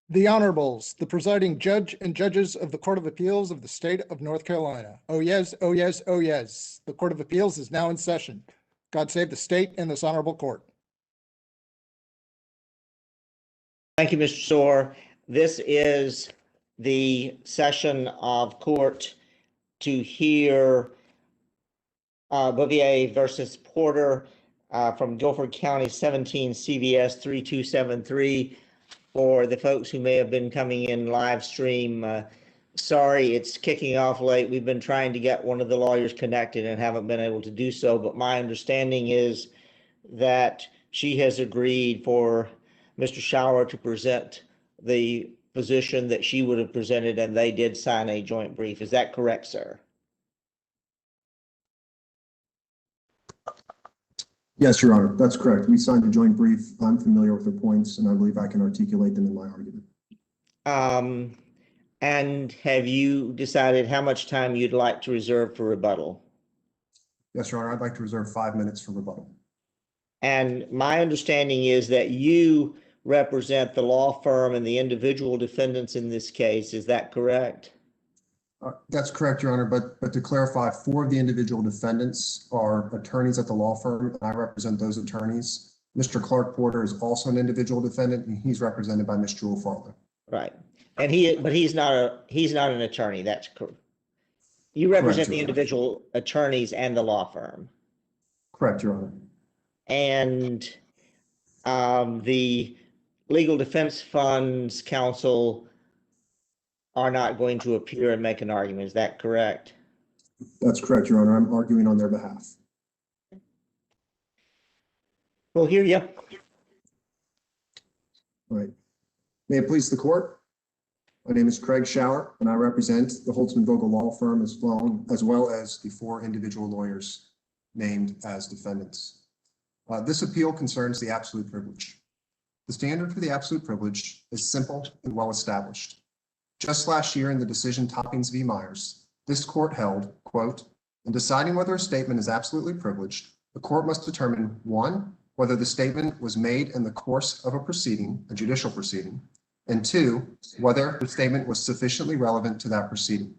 The Honorables, the presiding judge and judges of the Court of Appeals of the State of North Carolina. Oh yes, oh yes, oh yes. The Court of Appeals is now in session. God save the state and this honorable court. Thank you, Mr. Soar. This is the session of court to hear Bouvier versus Porter from Guilford County 17 CVS 3273. For the folks who may have been coming in live stream, sorry, it's kicking off late. We've been trying to get one of the lawyers connected and haven't been able to do so, but my understanding is that she has agreed for Mr. Schauer to present the position that she would have presented, and they did sign a joint brief. Is that correct, sir? Yes, Your Honor, that's correct. We signed a joint brief. I'm familiar with the points, and I believe I can articulate them in my argument. And have you decided how much time you'd like to reserve for rebuttal? Yes, Your Honor, I'd like to reserve 5 minutes for rebuttal. And my understanding is that you represent the law firm and the individual defendants in this case. Is that correct? That's correct, Your Honor, but to clarify, 4 of the individual defendants are attorneys at the law firm, and I represent those attorneys. Mr. Clark Porter is also an individual defendant, and he's represented by Ms. Jewel Farley. Right, and he's not an attorney. That's correct. You represent the individual attorneys and the law firm. Correct, Your Honor. And the Legal Defense Funds Counsel are not going to appear and make an argument. Is that correct? That's correct, Your Honor. I'm arguing on their behalf. We'll hear you. All right. May it please the court. My name is Craig Schauer, and I represent the Holtzman Vogel Law Firm as well as the 4 individual lawyers named as defendants. This appeal concerns the absolute privilege. The standard for the absolute privilege is simple and well established. Just last year in the decision Toppings v. Myers, this court held, quote, in deciding whether a statement is absolutely privileged, the court must determine 1, whether the statement was made in the course of a proceeding, a judicial proceeding, and 2, whether the statement was sufficiently relevant to that proceeding.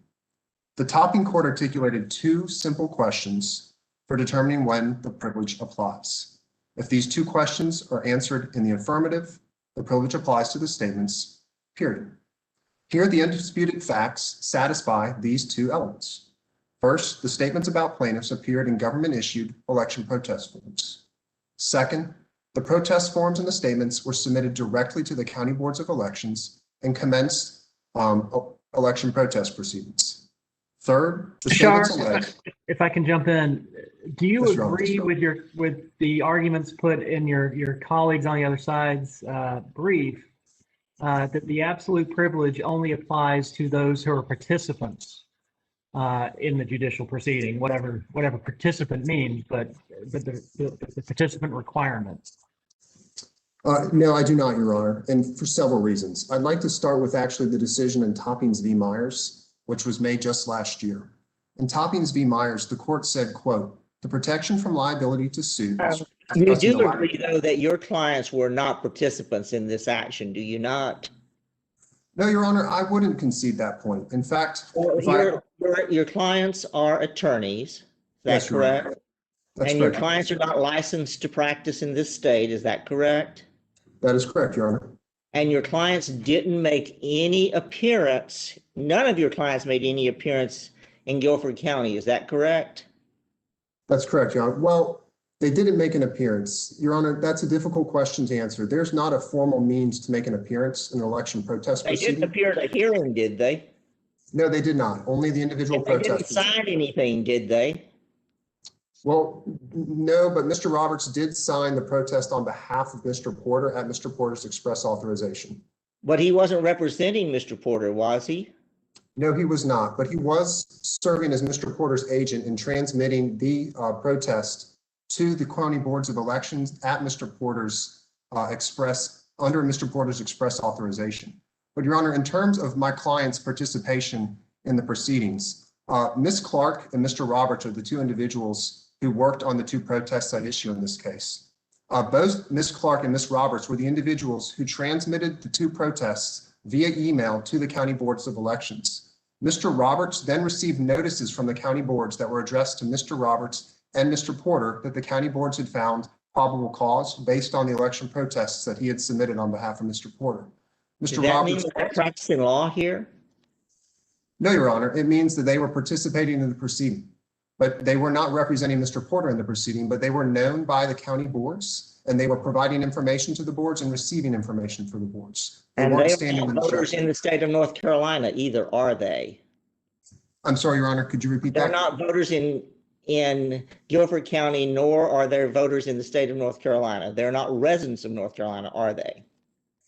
The Topping court articulated 2 simple questions for determining when the privilege applies. If these 2 questions are answered in the affirmative, the privilege applies to the statements, period. Here, the undisputed facts satisfy these 2 elements. First, the statements about plaintiffs appeared in government-issued election protest forms. Second, the protest forms and the statements were submitted directly to the county boards of elections and commenced election protest proceedings. Third, the statements alleged. If I can jump in, do you agree with the arguments put in your colleagues on the other side's brief? That the absolute privilege only applies to those who are participants in the judicial proceeding, whatever participant means, but the participant requirement. No, I do not, Your Honor, and for several reasons. I'd like to start with actually the decision in Toppings v. Myers, which was made just last year. In Toppings v. Myers, the court said, quote, the protection from liability to sue. You do agree, though, that your clients were not participants in this action, do you not? No, Your Honor, I wouldn't concede that point. In fact, your clients are attorneys, that's yes, correct? That's and correct. Your clients are not licensed to practice in this state, is that correct? That is correct, Your Honor. And your clients didn't make any appearance, none of your clients made any appearance in Guilford County, is that correct? That's correct, Your Honor. Well, they didn't make an appearance. Your Honor, that's a difficult question to answer. There's not a formal means to make an appearance in an election protest proceeding. They didn't appear at a hearing, did they? No, they did not. Only the individual protesters. They didn't sign anything, did they? Well, no, but Mr. Roberts did sign the protest on behalf of Mr. Porter at Mr. Porter's express authorization. But he wasn't representing Mr. Porter, was he? No, he was not, but he was serving as Mr. Porter's agent in transmitting the protest to the county boards of elections at Mr. Porter's under Mr. Porter's express authorization. But Your Honor, in terms of my client's participation in the proceedings, Ms. Clark and Mr. Roberts are the 2 individuals who worked on the 2 protests at issue in this case. Both Ms. Clark and Ms. Roberts were the individuals who transmitted the 2 protests via email to the county boards of elections. Mr. Roberts then received notices from the county boards that were addressed to Mr. Roberts and Mr. Porter that the county boards had found probable cause based on the election protests that he had submitted on behalf of Mr. Porter. Does Mr. that mean Roberts. that they're practicing law here? No, Your Honor, it means that they were participating in the proceeding, but they were not representing Mr. Porter in the proceeding, but they were known by the county boards and they were providing information to the boards and receiving information for the boards. And weren't they standing are in not the voters street. in the state of North Carolina either, are they? I'm sorry, Your Honor, could you repeat They're that? not voters in Guilford County, nor are there voters in the state of North Carolina. They're not residents of North Carolina, are they?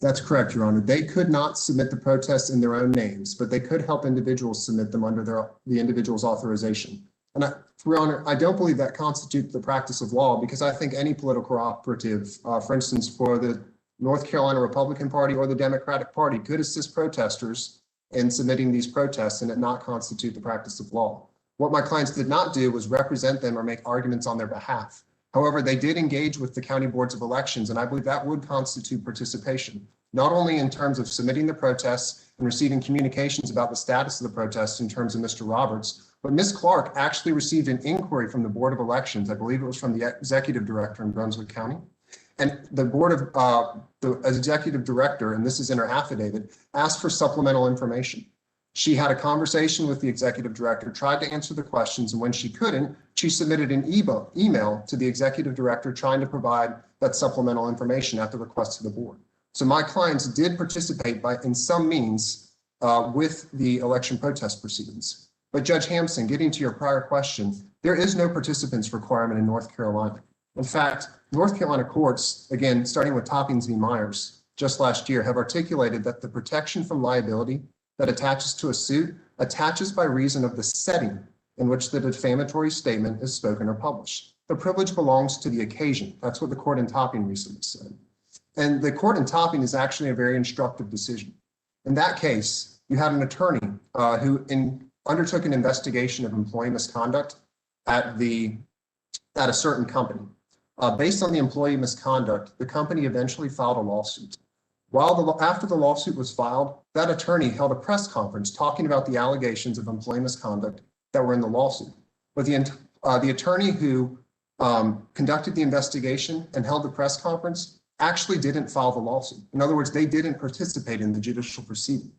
That's correct, Your Honor. They could not submit the protests in their own names, but they could help individuals submit them under the individual's authorization. And Your Honor, I don't believe that constitutes the practice of law because I think any political operative, for instance, for the North Carolina Republican Party or the Democratic Party could assist protesters in submitting these protests and it not constitute the practice of law. What my clients did not do was represent them or make arguments on their behalf. However, they did engage with the county boards of elections, and I believe that would constitute participation, not only in terms of submitting the protests and receiving communications about the status of the protests in terms of Mr. Roberts, but Ms. Clark actually received an inquiry from the Board of Elections. I believe it was from the executive director in Brunswick County. And the board of the executive director, and this is in her affidavit, asked for supplemental information. She had a conversation with the executive director, tried to answer the questions, and when she couldn't, she submitted an email to the executive director trying to provide that supplemental information at the request of the board. So my clients did participate in some means with the election protest proceedings. But Judge Hampson, getting to your prior question, there is no participants requirement in North Carolina. In fact, North Carolina courts, again, starting with Toppings v. Myers just last year, have articulated that the protection from liability that attaches to a suit attaches by reason of the setting in which the defamatory statement is spoken or published. The privilege belongs to the occasion. That's what the court in Topping recently said. And the court in Topping is actually a very instructive decision. In that case, you had an attorney who undertook an investigation of employee misconduct at a certain company. Based on the employee misconduct, the company eventually filed a lawsuit. After the lawsuit was filed, that attorney held a press conference talking about the allegations of employee misconduct that were in the lawsuit. But the attorney who conducted the investigation and held the press conference actually didn't file the lawsuit. In other words, they didn't participate in the judicial proceeding.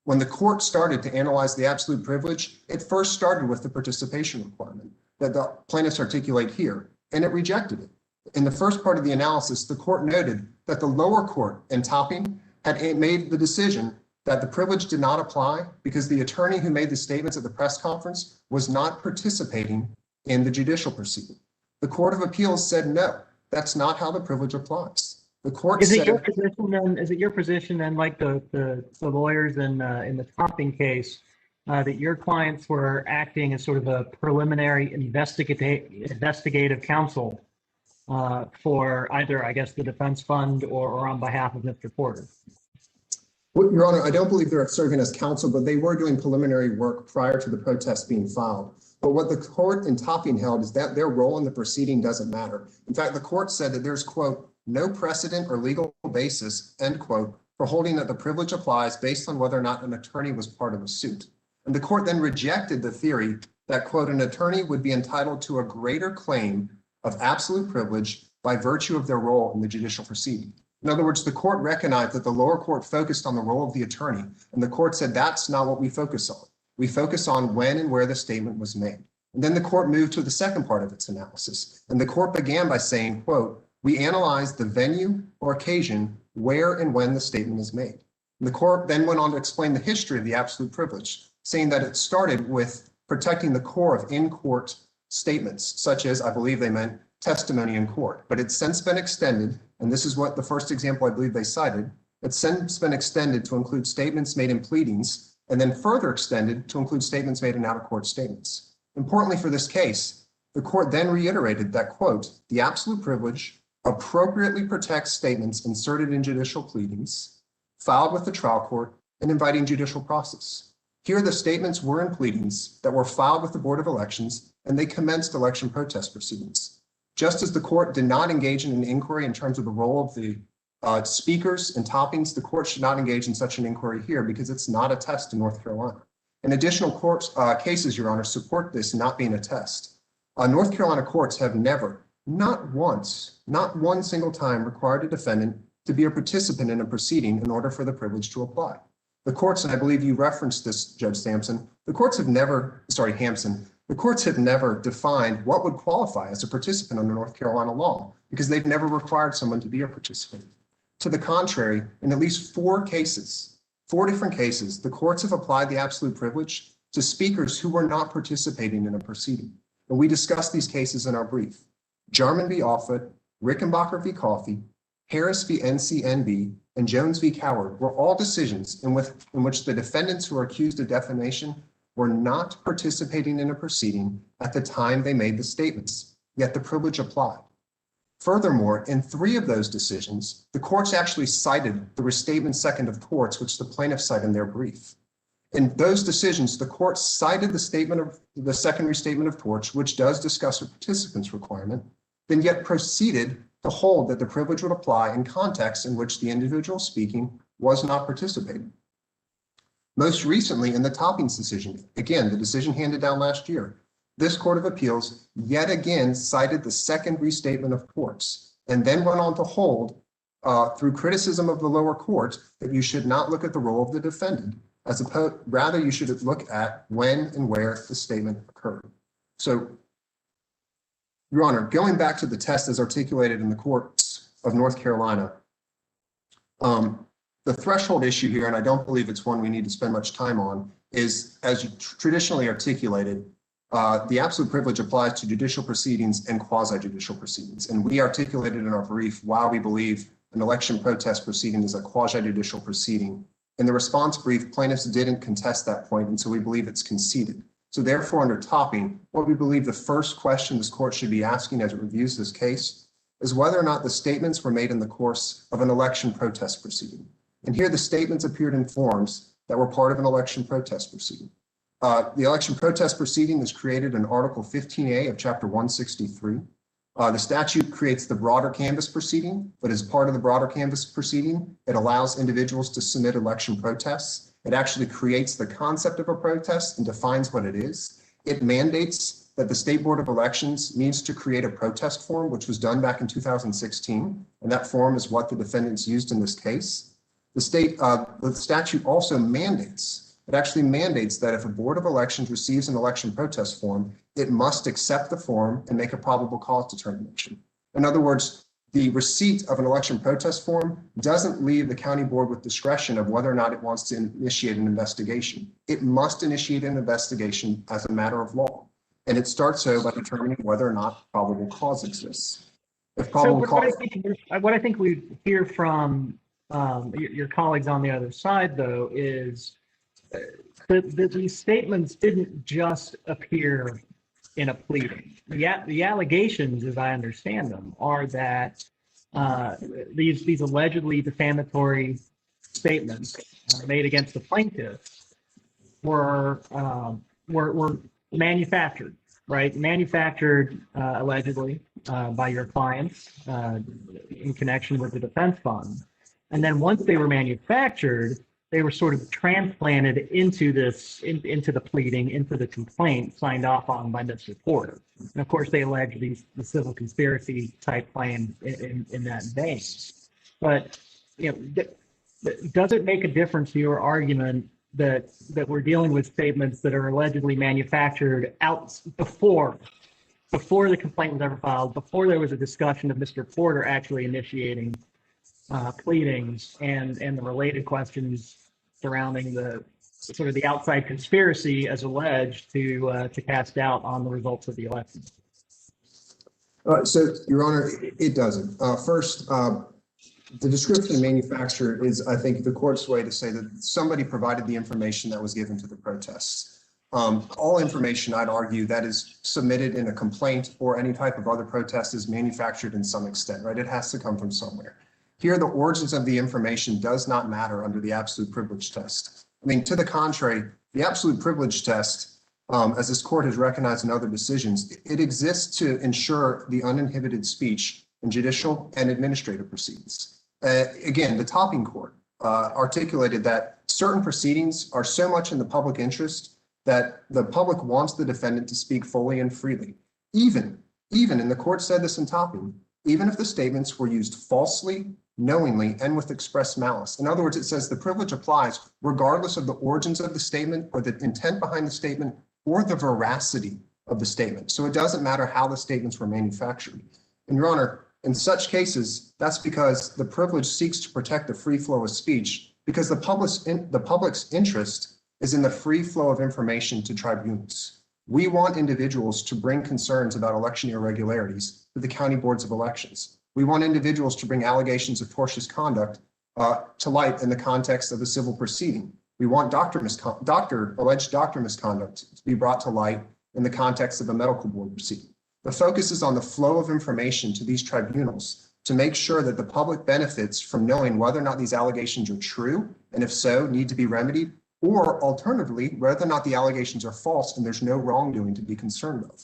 When the court started to analyze the absolute privilege, it first started with the participation requirement that the plaintiffs articulate here, and it rejected it. In the first part of the analysis, the court noted that the lower court in Topping had made the decision that the privilege did not apply because the attorney who made the statements at the press conference was not participating in the judicial proceeding. The Court of Appeals said, no, that's not how the privilege applies. The court Is said, it your position then, like the lawyers in the Topping case, that your clients were acting as sort of a preliminary investigative counsel for either, I guess, the defense fund or on behalf of Mr. Porter? Well, Your Honor, I don't believe they're serving as counsel, but they were doing preliminary work prior to the protest being filed. But what the court in Topping held is that their role in the proceeding doesn't matter. In fact, the court said that there's, quote, no precedent or legal basis, end quote, for holding that the privilege applies based on whether or not an attorney was part of a suit. And the court then rejected the theory that, quote, an attorney would be entitled to a greater claim of absolute privilege by virtue of their role in the judicial proceeding. In other words, the court recognized that the lower court focused on the role of the attorney, and the court said that's not what we focus on. We focus on when and where the statement was made. And then the court moved to the second part of its analysis, and the court began by saying, quote, we analyze the venue or occasion where and when the statement is made. And the court then went on to explain the history of the absolute privilege, saying that it started with protecting the core of in-court statements, such as, I believe they meant testimony in court, but it's since been extended, and this is what the first example I believe they cited, it's since been extended to include statements made in pleadings, and then further extended to include statements made in out-of-court statements. Importantly for this case, the court then reiterated that, quote, the absolute privilege appropriately protects statements inserted in judicial pleadings, filed with the trial court, and inviting judicial process. Here, the statements were in pleadings that were filed with the Board of Elections, and they commenced election protest proceedings. Just as the court did not engage in an inquiry in terms of the role of the Speakers and toppings, the court should not engage in such an inquiry here because it's not a test in North Carolina. And additional cases, Your Honor, support this not being a test. North Carolina courts have never, not once, not one single time required a defendant to be a participant in a proceeding in order for the privilege to apply. The courts, and I believe you referenced this, Judge Hampson, the courts have never defined what would qualify as a participant under North Carolina law because they've never required someone to be a participant. To the contrary, in at least four different cases, the courts have applied the absolute privilege to speakers who were not participating in a proceeding. And we discussed these cases in our brief. Jarman v. Offutt, Rickenbacker v. Coffey, Harris v. NCNB, and Jones v. Coward were all decisions in which the defendants who are accused of defamation were not participating in a proceeding at the time they made the statements, yet the privilege applied. Furthermore, in three of those decisions, the courts actually cited the restatement second of torts, which the plaintiffs cite in their brief. In those decisions, the court cited the second restatement of torts, which does discuss a participant's requirement, then yet proceeded to hold that the privilege would apply in contexts in which the individual speaking was not participating. Most recently, in the Toppings decision, again, the decision handed down last year, this Court of Appeals yet again cited the second restatement of torts and then went on to hold, through criticism of the lower court, that you should not look at the role of the defendant, rather you should look at when and where the statement occurred. So, Your Honor, going back to the test as articulated in the courts of North Carolina, the threshold issue here, and I don't believe it's one we need to spend much time on, is, as you traditionally articulated, the absolute privilege applies to judicial proceedings and quasi-judicial proceedings. And we articulated in our brief why we believe an election protest proceeding is a quasi-judicial proceeding. In the response brief, plaintiffs didn't contest that point, and so we believe it's conceded. So therefore, under Topping, what we believe the first question this court should be asking as it reviews this case is whether or not the statements were made in the course of an election protest proceeding. And here the statements appeared in forms that were part of an election protest proceeding. The election protest proceeding is created in Article 15A of Chapter 163. The statute creates the broader canvass proceeding, but as part of the broader canvass proceeding, it allows individuals to submit election protests. It actually creates the concept of a protest and defines what it is. It mandates that the State Board of Elections needs to create a protest form, which was done back in 2016, and that form is what the defendants used in this case. The statute also mandates that if a Board of Elections receives an election protest form, it must accept the form and make a probable cause determination. In other words, the receipt of an election protest form doesn't leave the county board with discretion of whether or not it wants to initiate an investigation. It must initiate an investigation as a matter of law. And it starts so by determining whether or not probable cause exists. If probable cause... What I think we hear from your colleagues on the other side, though, is that these statements didn't just appear in a pleading. The allegations, as I understand them, are that these allegedly defamatory statements made against the plaintiffs were manufactured, right? Manufactured allegedly by your clients in connection with the defense fund. And then once they were manufactured, they were sort of transplanted into the pleading, into the complaint signed off on by this reporter. And of course, they allege the civil conspiracy type claim in that vein. But does it make a difference to your argument that we're dealing with statements that are allegedly manufactured out before the complaint was ever filed, before there was a discussion of Mr. Porter actually initiating pleadings and the related questions surrounding the sort of the outside conspiracy as alleged to cast doubt on the results of the election? So, Your Honor, it doesn't. First, the description of manufacture is, I think, the court's way to say that somebody provided the information that was given to the protests. All information, I'd argue, that is submitted in a complaint or any type of other protest is manufactured in some extent, right? It has to come from somewhere. Here, the origins of the information does not matter under the absolute privilege test. I mean, to the contrary, the absolute privilege test, as this court has recognized in other decisions, it exists to ensure the uninhibited speech in judicial and administrative proceedings. Again, the topping court articulated that certain proceedings are so much in the public interest that the public wants the defendant to speak fully and freely. Even, and the court said this in topping, even if the statements were used falsely, knowingly, and with express malice. In other words, it says the privilege applies regardless of the origins of the statement or the intent behind the statement or the veracity of the statement. So it doesn't matter how the statements were manufactured. And Your Honor, in such cases, that's because the privilege seeks to protect the free flow of speech because the public's interest is in the free flow of information to tribunals. We want individuals to bring concerns about election irregularities to the county boards of elections. We want individuals to bring allegations of tortious conduct to light in the context of a civil proceeding. We want alleged doctor misconduct to be brought to light in the context of a medical board proceeding. The focus is on the flow of information to these tribunals to make sure that the public benefits from knowing whether or not these allegations are true, and if so, need to be remedied, or alternatively, whether or not the allegations are false and there's no wrongdoing to be concerned of.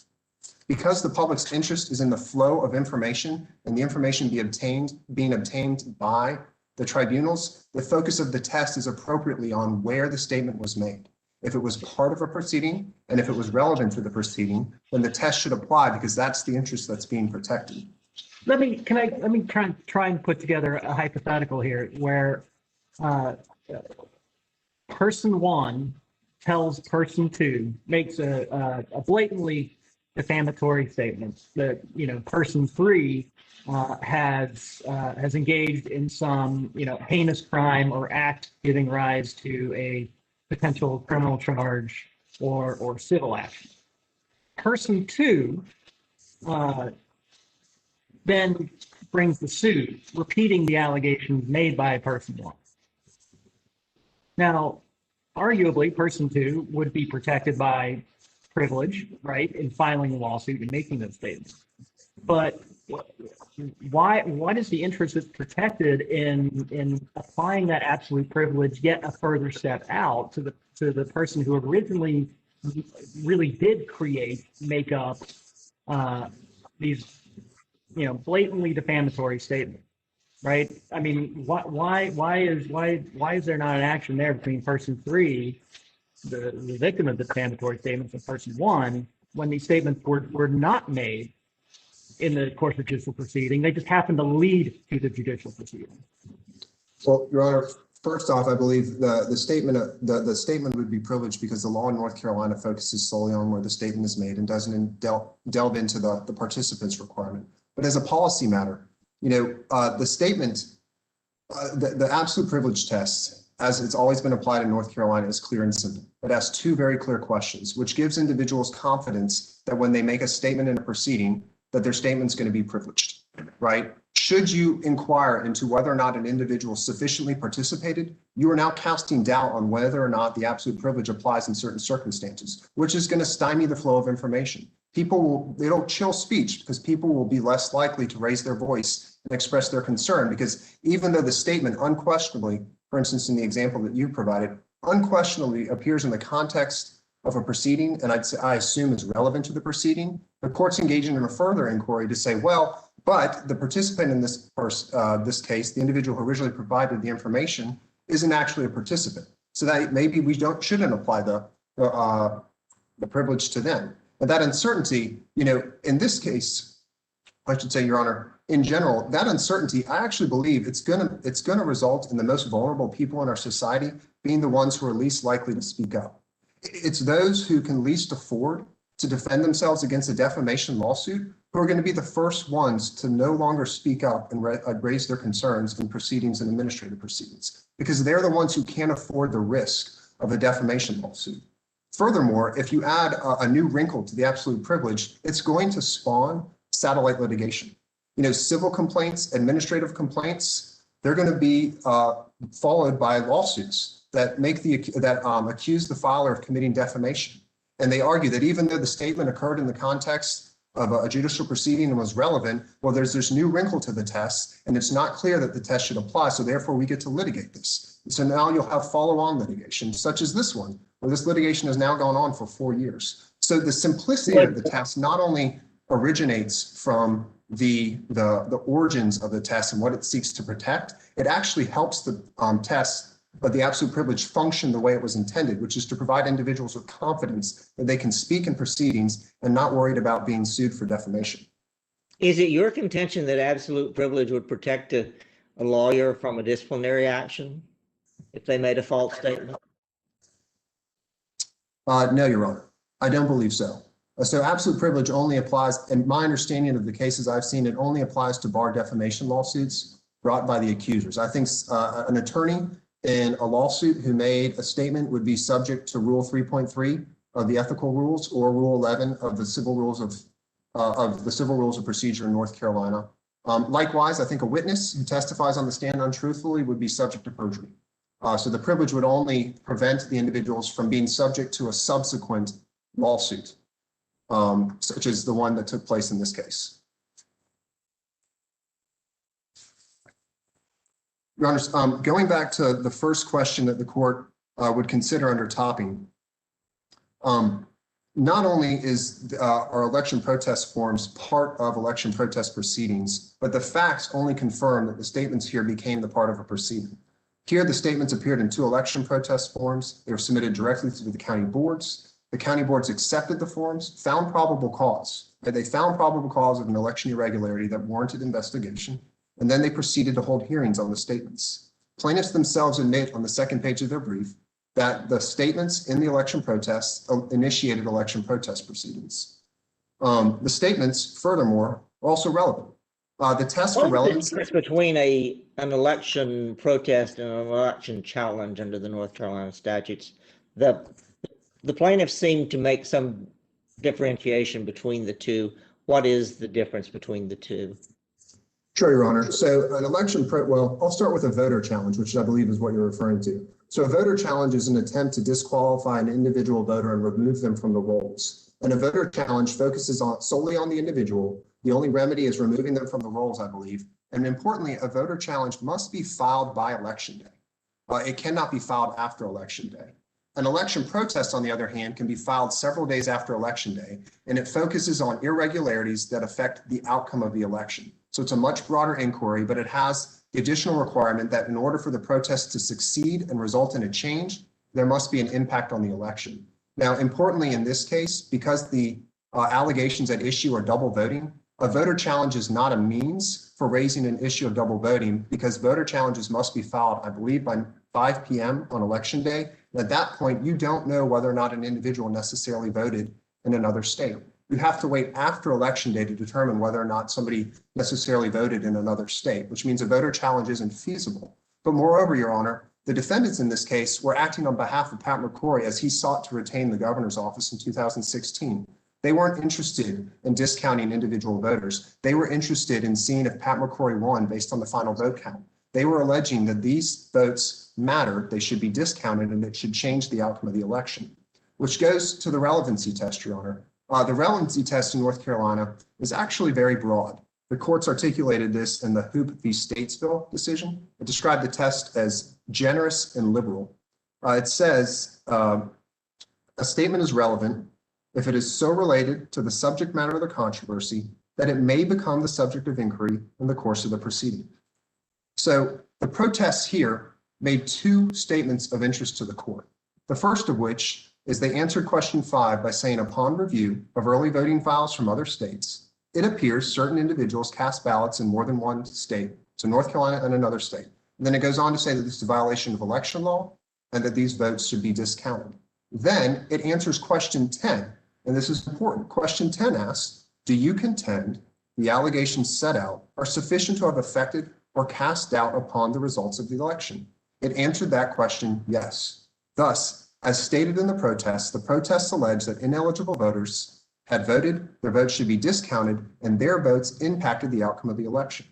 Because the public's interest is in the flow of information and the information being obtained by the tribunals, the focus of the test is appropriately on where the statement was made. If it was part of a proceeding and if it was relevant to the proceeding, then the test should apply because that's the interest that's being protected. Let me try and put together a hypothetical here where person one tells person two, makes a blatantly defamatory statement that, you know, person three has engaged in some, you know, heinous crime or act giving rise to a potential criminal charge or civil action. Person two then brings the suit, repeating the allegations made by person one. Now, arguably, person two would be protected by privilege, right, in filing a lawsuit and making those statements. But why is the interest that's protected in applying that absolute privilege yet a further step out to the person who originally really did make up these, you know, blatantly defamatory statements, right? I mean, why is there not an action there between person three, the victim of the defamatory statements, and person one, when these statements were not made in the course of judicial proceeding? They just happened to lead to the judicial proceeding. Well, Your Honor, first off, I believe the statement would be privileged because the law in North Carolina focuses solely on where the statement is made and doesn't delve into the participants requirement. But as a policy matter, you know, the statement, the absolute privilege test, as it's always been applied in North Carolina, is clear and simple. It asks two very clear questions, which gives individuals confidence that when they make a statement in a proceeding, that their statement's going to be privileged, right? Should you inquire into whether or not an individual sufficiently participated, you are now casting doubt on whether or not the absolute privilege applies in certain circumstances, which is going to stymie the flow of information. It'll chill speech because people will be less likely to raise their voice and express their concern, because even though the statement unquestionably, for instance, in the example that you provided, unquestionably appears in the context of a proceeding, and I assume is relevant to the proceeding, the court's engaging in a further inquiry to say, well, but the participant in this case, the individual who originally provided the information, isn't actually a participant. So that maybe we shouldn't apply the privilege to them. And that uncertainty, you know, in this case, I should say, Your Honor, in general, that uncertainty, I actually believe it's gonna result in the most vulnerable people in our society being the ones who are least likely to speak up. It's those who can least afford to defend themselves against a defamation lawsuit who are going to be the first ones to no longer speak up and raise their concerns in proceedings and administrative proceedings, because they're the ones who can't afford the risk of a defamation lawsuit. Furthermore, if you add a new wrinkle to the absolute privilege, it's going to spawn satellite litigation. You know, civil complaints, administrative complaints, they're going to be followed by lawsuits that accuse the filer of committing defamation. And they argue that even though the statement occurred in the context of a judicial proceeding and was relevant, well, there's this new wrinkle to the test, and it's not clear that the test should apply. So therefore, we get to litigate this. So now you'll have follow-on litigation, such as this one, where this litigation has now gone on for 4 years. So the simplicity of the test not only originates from the origins of the test and what it seeks to protect, it actually helps the test, but the absolute privilege function the way it was intended, which is to provide individuals with confidence that they can speak in proceedings and not worried about being sued for defamation. Is it your contention that absolute privilege would protect a lawyer from a disciplinary action if they made a false statement? No, Your Honor, I don't believe so. So absolute privilege only applies, and my understanding of the cases I've seen, it only applies to bar defamation lawsuits brought by the accusers. I think an attorney in a lawsuit who made a statement would be subject to Rule 3.3 of the ethical rules or Rule 11 of the civil rules of procedure in North Carolina. Likewise, I think a witness who testifies on the stand untruthfully would be subject to perjury. So the privilege would only prevent the individuals from being subject to a subsequent lawsuit, such as the one that took place in this case. Your Honors, going back to the first question that the court would consider under topping, not only is our election protest forms part of election protest proceedings, but the facts only confirm that the statements here became the part of a proceeding. Here, the statements appeared in 2 election protest forms. They were submitted directly to the county boards. The county boards accepted the forms, found probable cause. They found probable cause of an election irregularity that warranted investigation, and then they proceeded to hold hearings on the statements. Plaintiffs themselves admit on the second page of their brief that the statements in the election protests initiated election protest proceedings. The statements, furthermore, are also relevant. The test for relevance. What's the difference between an election protest and an election challenge under the North Carolina statutes? The plaintiffs seem to make some differentiation between the two. What is the difference between the two? Sure, Your Honor. So an election, well, I'll start with a voter challenge, which I believe is what you're referring to. So a voter challenge is an attempt to disqualify an individual voter and remove them from the rolls. And a voter challenge focuses solely on the individual. The only remedy is removing them from the rolls, I believe. And importantly, a voter challenge must be filed by election day. It cannot be filed after election day. An election protest, on the other hand, can be filed several days after election day, and it focuses on irregularities that affect the outcome of the election. So it's a much broader inquiry, but it has the additional requirement that in order for the protest to succeed and result in a change, there must be an impact on the election. Now, importantly, in this case, because the allegations at issue are double voting, a voter challenge is not a means for raising an issue of double voting because voter challenges must be filed, I believe, by 5 p.m. on election day. And at that point, you don't know whether or not an individual necessarily voted in another state. You have to wait after election day to determine whether or not somebody necessarily voted in another state, which means a voter challenge isn't feasible. But moreover, Your Honor, the defendants in this case were acting on behalf of Pat McCrory as he sought to retain the governor's office in 2016. They weren't interested in discounting individual voters. They were interested in seeing if Pat McCrory won based on the final vote count. They were alleging that these votes matter, they should be discounted, and it should change the outcome of the election, which goes to the relevancy test, Your Honor. The relevancy test in North Carolina is actually very broad. The courts articulated this in the Hoop v. Statesville decision. It described the test as generous and liberal. It says a statement is relevant if it is so related to the subject matter of the controversy that it may become the subject of inquiry in the course of the proceeding. So the protests here made 2 statements of interest to the court. The first of which is they answered question 5 by saying, upon review of early voting files from other states, it appears certain individuals cast ballots in more than one state, so North Carolina and another state. And then it goes on to say that this is a violation of election law and that these votes should be discounted. Then it answers question 10, and this is important. Question 10 asks, do you contend the allegations set out are sufficient to have affected or cast doubt upon the results of the election? It answered that question, yes. Thus, as stated in the protests allege that ineligible voters had voted, their votes should be discounted, and their votes impacted the outcome of the election.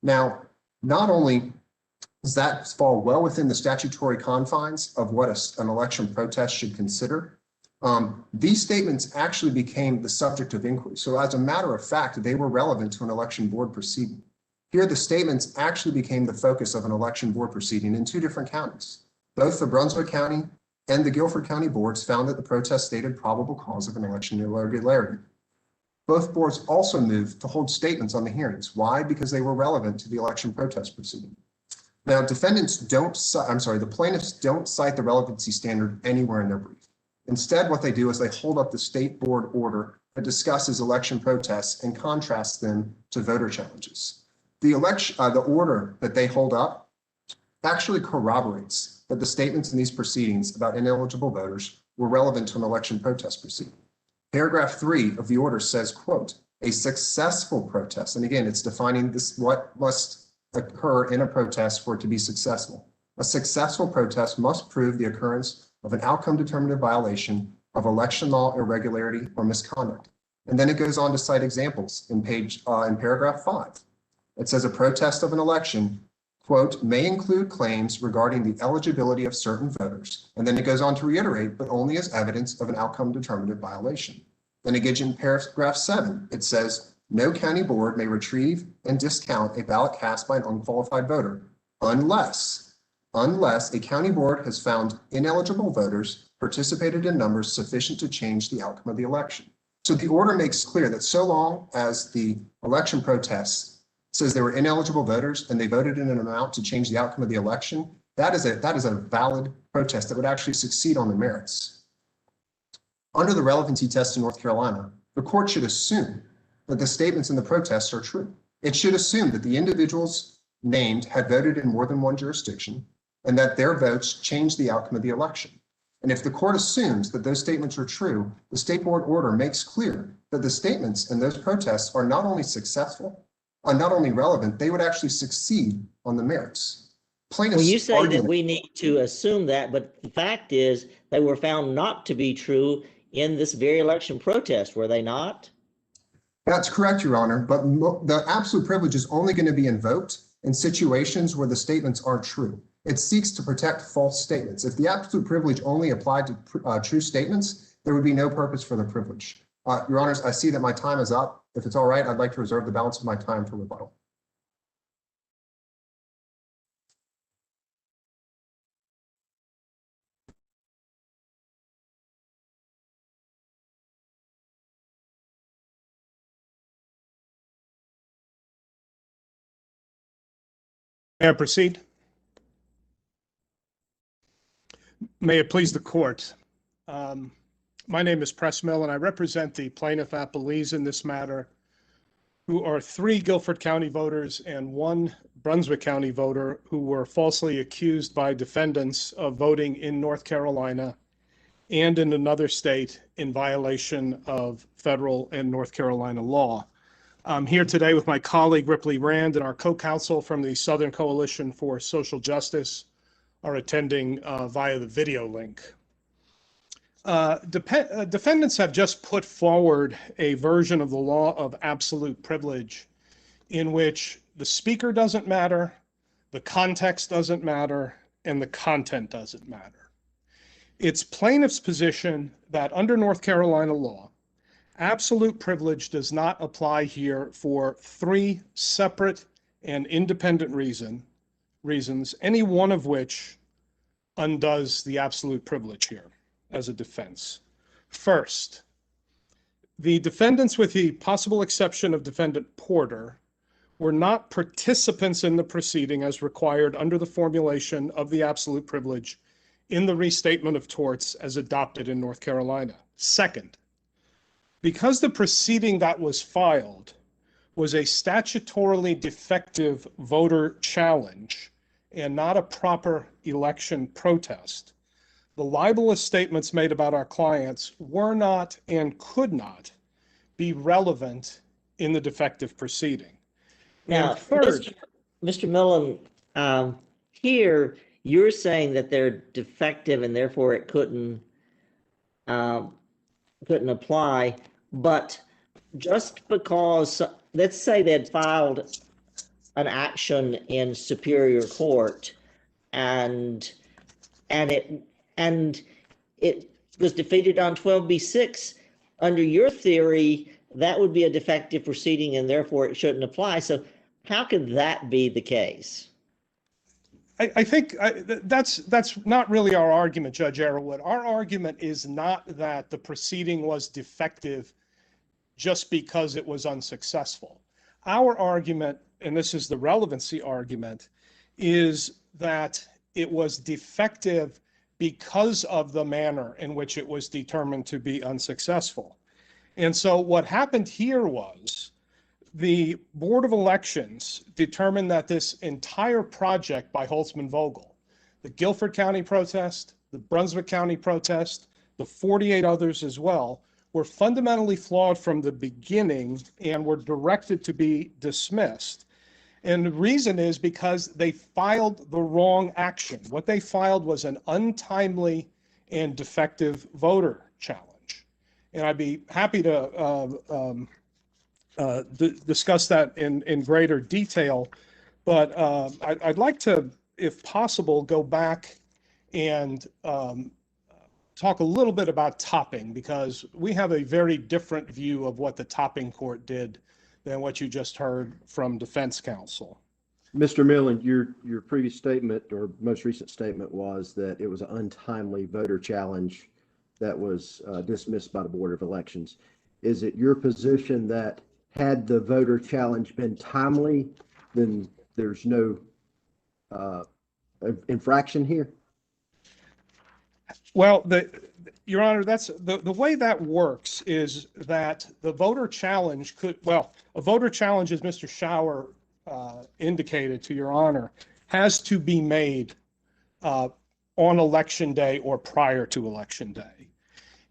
Now, not only does that fall well within the statutory confines of what an election protest should consider, these statements actually became the subject of inquiry. So as a matter of fact, they were relevant to an election board proceeding. Here, the statements actually became the focus of an election board proceeding in 2 different counties. Both the Brunswick County and the Guilford County boards found that the protest stated probable cause of an election irregularity. Both boards also moved to hold statements on the hearings. Why? Because they were relevant to the election protest proceeding. Now, the plaintiffs don't cite the relevancy standard anywhere in their brief. Instead, what they do is they hold up the state board order that discusses election protests and contrasts them to voter challenges. The order that they hold up actually corroborates that the statements in these proceedings about ineligible voters were relevant to an election protest proceeding. Paragraph 3 of the order says, quote, a successful protest, and again, it's defining this, what must occur in a protest for it to be successful. A successful protest must prove the occurrence of an outcome determinative violation of election law irregularity or misconduct. And then it goes on to cite examples in paragraph 5. It says a protest of an election, quote, may include claims regarding the eligibility of certain voters. And then it goes on to reiterate, but only as evidence of an outcome determinative violation. Then again, in paragraph 7, it says, no county board may retrieve and discount a ballot cast by an unqualified voter unless a county board has found ineligible voters participated in numbers sufficient to change the outcome of the election. So the order makes clear that so long as the election protest says they were ineligible voters and they voted in an amount to change the outcome of the election, that is a valid protest that would actually succeed on the merits. Under the relevancy test in North Carolina, the court should assume that the statements in the protests are true. It should assume that the individuals named had voted in more than one jurisdiction and that their votes changed the outcome of the election. And if the court assumes that those statements are true, the state board order makes clear that the statements in those protests are not only successful, are not only relevant, they would actually succeed on the merits. Plaintiffs well, you say that we need to assume that, but the fact is they were found not to be true in this very election protest, were they not? That's correct, Your Honor, but the absolute privilege is only going to be invoked in situations where the statements are true. It seeks to protect false statements. If the absolute privilege only applied to true statements, there would be no purpose for the privilege. Your Honors, I see that my time is up. If it's all right, I'd like to reserve the balance of my time for rebuttal. May I proceed? May it please the court. My name is Press Mill, and I represent the plaintiff appellees in this matter, who are 3 Guilford County voters and 1 Brunswick County voter who were falsely accused by defendants of voting in North Carolina and in another state in violation of federal and North Carolina law. I'm here today with my colleague Ripley Rand, and our co-counsel from the Southern Coalition for Social Justice are attending via the video link. Defendants have just put forward a version of the law of absolute privilege in which the speaker doesn't matter, the context doesn't matter, and the content doesn't matter. It's plaintiff's position that under North Carolina law, absolute privilege does not apply here for 3 separate and independent reasons, any one of which undoes the absolute privilege here as a defense. First, the defendants, with the possible exception of defendant Porter, were not participants in the proceeding as required under the formulation of the absolute privilege in the restatement of torts as adopted in North Carolina. Second, because the proceeding that was filed was a statutorily defective voter challenge and not a proper election protest, the libelous statements made about our clients were not and could not be relevant in the defective proceeding. Now, and third, Mr. Millen, here you're saying that they're defective and therefore it couldn't apply, but just because, let's say they'd filed an action in Superior Court and it was defeated on 12b-6, under your theory, that would be a defective proceeding and therefore it shouldn't apply. So how could that be the case? I think that's not really our argument, Judge Arrowwood. Our argument is not that the proceeding was defective just because it was unsuccessful. Our argument, and this is the relevancy argument, is that it was defective because of the manner in which it was determined to be unsuccessful. And so what happened here was the Board of Elections determined that this entire project by Holtzman Vogel, the Guilford County protest, the Brunswick County protest, the 48 others as well, were fundamentally flawed from the beginning and were directed to be dismissed. And the reason is because they filed the wrong action. What they filed was an untimely and defective voter challenge. And I'd be happy to discuss that in greater detail, but I'd like to, if possible, go back and talk a little bit about topping, because we have a very different view of what the topping court did than what you just heard from defense counsel. Mr. Millen, your previous statement or most recent statement was that it was an untimely voter challenge that was dismissed by the Board of Elections. Is it your position that had the voter challenge been timely, then there's no infraction here? Well, Your Honor, that's the way that works is that the voter challenge could, well, a voter challenge, as Mr. Schauer indicated to Your Honor, has to be made on election day or prior to election day.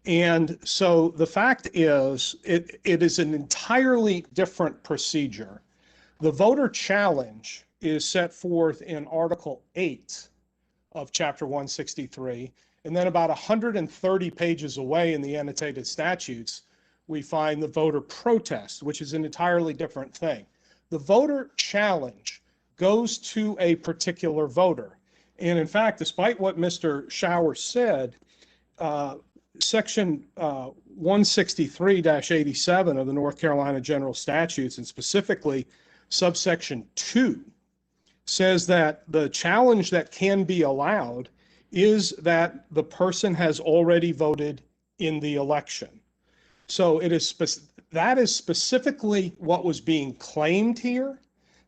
And so the fact is, it is an entirely different procedure. The voter challenge is set forth in Article 8 of Chapter 163. And then about 130 pages away in the annotated statutes, we find the voter protest, which is an entirely different thing. The voter challenge goes to a particular voter. And in fact, despite what Mr. Schauer said, Section 163-87 of the North Carolina General Statutes, and specifically subsection 2, says that the challenge that can be allowed is that the person has already voted in the election. So it is that is specifically what was being claimed here.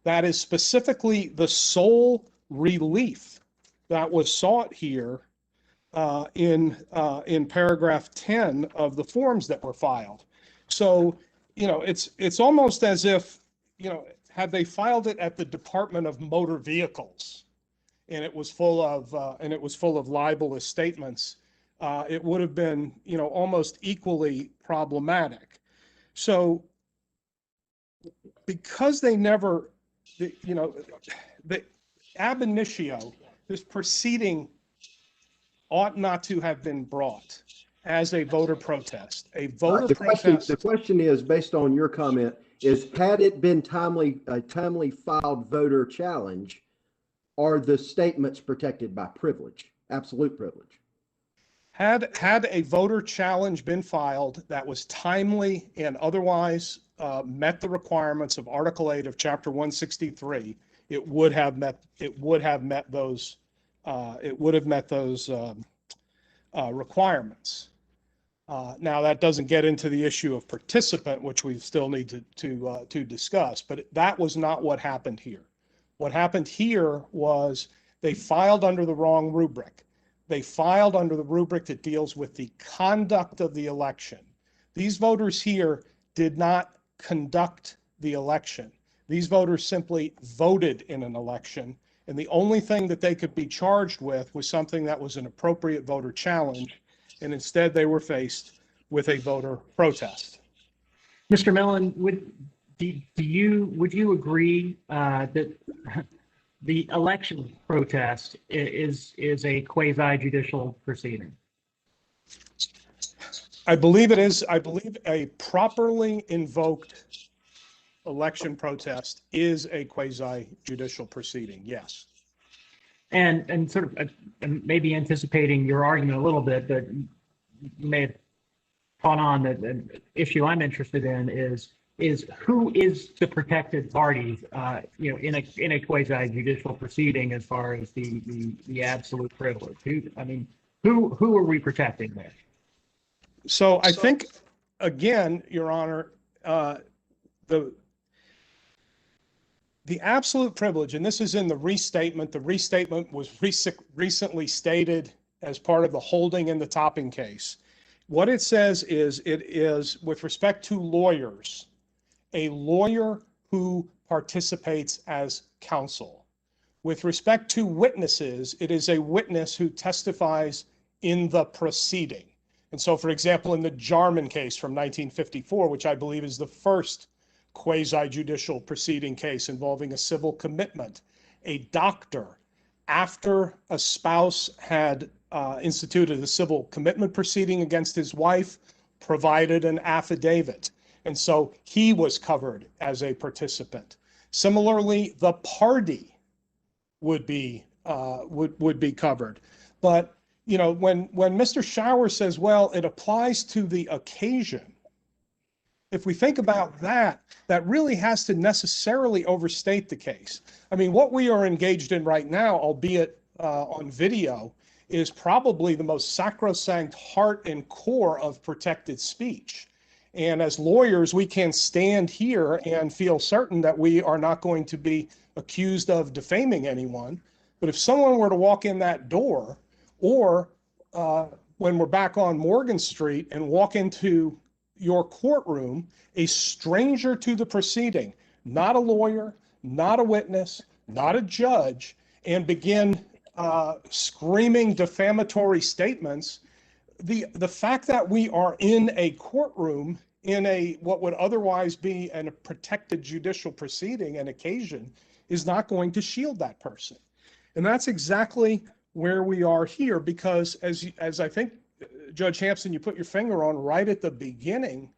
That is specifically the sole relief that was sought here in paragraph 10 of the forms that were filed. So, it's almost as if, had they filed it at the Department of Motor Vehicles, and it was full of libelous statements, it would have been, almost equally problematic. So because they never, the ab initio, this proceeding ought not to have been brought as a voter protest. A voter protest. The question is, based on your comment, is had it been a timely filed voter challenge, are the statements protected by privilege, absolute privilege? Had a voter challenge been filed that was timely and otherwise met the requirements of Article 8 of Chapter 163, it would have met those requirements. Now that doesn't get into the issue of participant, which we still need to discuss, but that was not what happened here. What happened here was they filed under the wrong rubric. They filed under the rubric that deals with the conduct of the election. These voters here did not conduct the election. These voters simply voted in an election, and the only thing that they could be charged with was something that was an appropriate voter challenge, and instead they were faced with a voter protest. Mr. Millen, would you agree that the election protest is a quasi-judicial proceeding? I believe it is. I believe a properly invoked election protest is a quasi-judicial proceeding, yes. And sort of maybe anticipating your argument a little bit, but you may have caught on that an issue I'm interested in is who is the protected party, in a quasi-judicial proceeding as far as the absolute privilege? Who are we protecting there? So I think, again, Your Honor, the absolute privilege, and this is in the restatement. The restatement was recently stated as part of the holding in the Topping case. What it says is it is, with respect to lawyers, a lawyer who participates as counsel. With respect to witnesses, it is a witness who testifies in the proceeding. And so, for example, in the Jarman case from 1954, which I believe is the first quasi-judicial proceeding case involving a civil commitment, a doctor, after a spouse had instituted a civil commitment proceeding against his wife, provided an affidavit. And so he was covered as a participant. Similarly, the party would be covered. But when Mr. Shower says, well, it applies to the occasion, if we think about that, that really has to necessarily overstate the case. I mean, what we are engaged in right now, albeit on video, is probably the most sacrosanct heart and core of protected speech. And as lawyers, we can stand here and feel certain that we are not going to be accused of defaming anyone. But if someone were to walk in that door, or when we're back on Morgan Street and walk into your courtroom, a stranger to the proceeding, not a lawyer, not a witness, not a judge, and begin screaming defamatory statements, the fact that we are in a courtroom in what would otherwise be a protected judicial proceeding and occasion is not going to shield that person. And that's exactly where we are here, because as I think, Judge Hampson, you put your finger on right at the beginning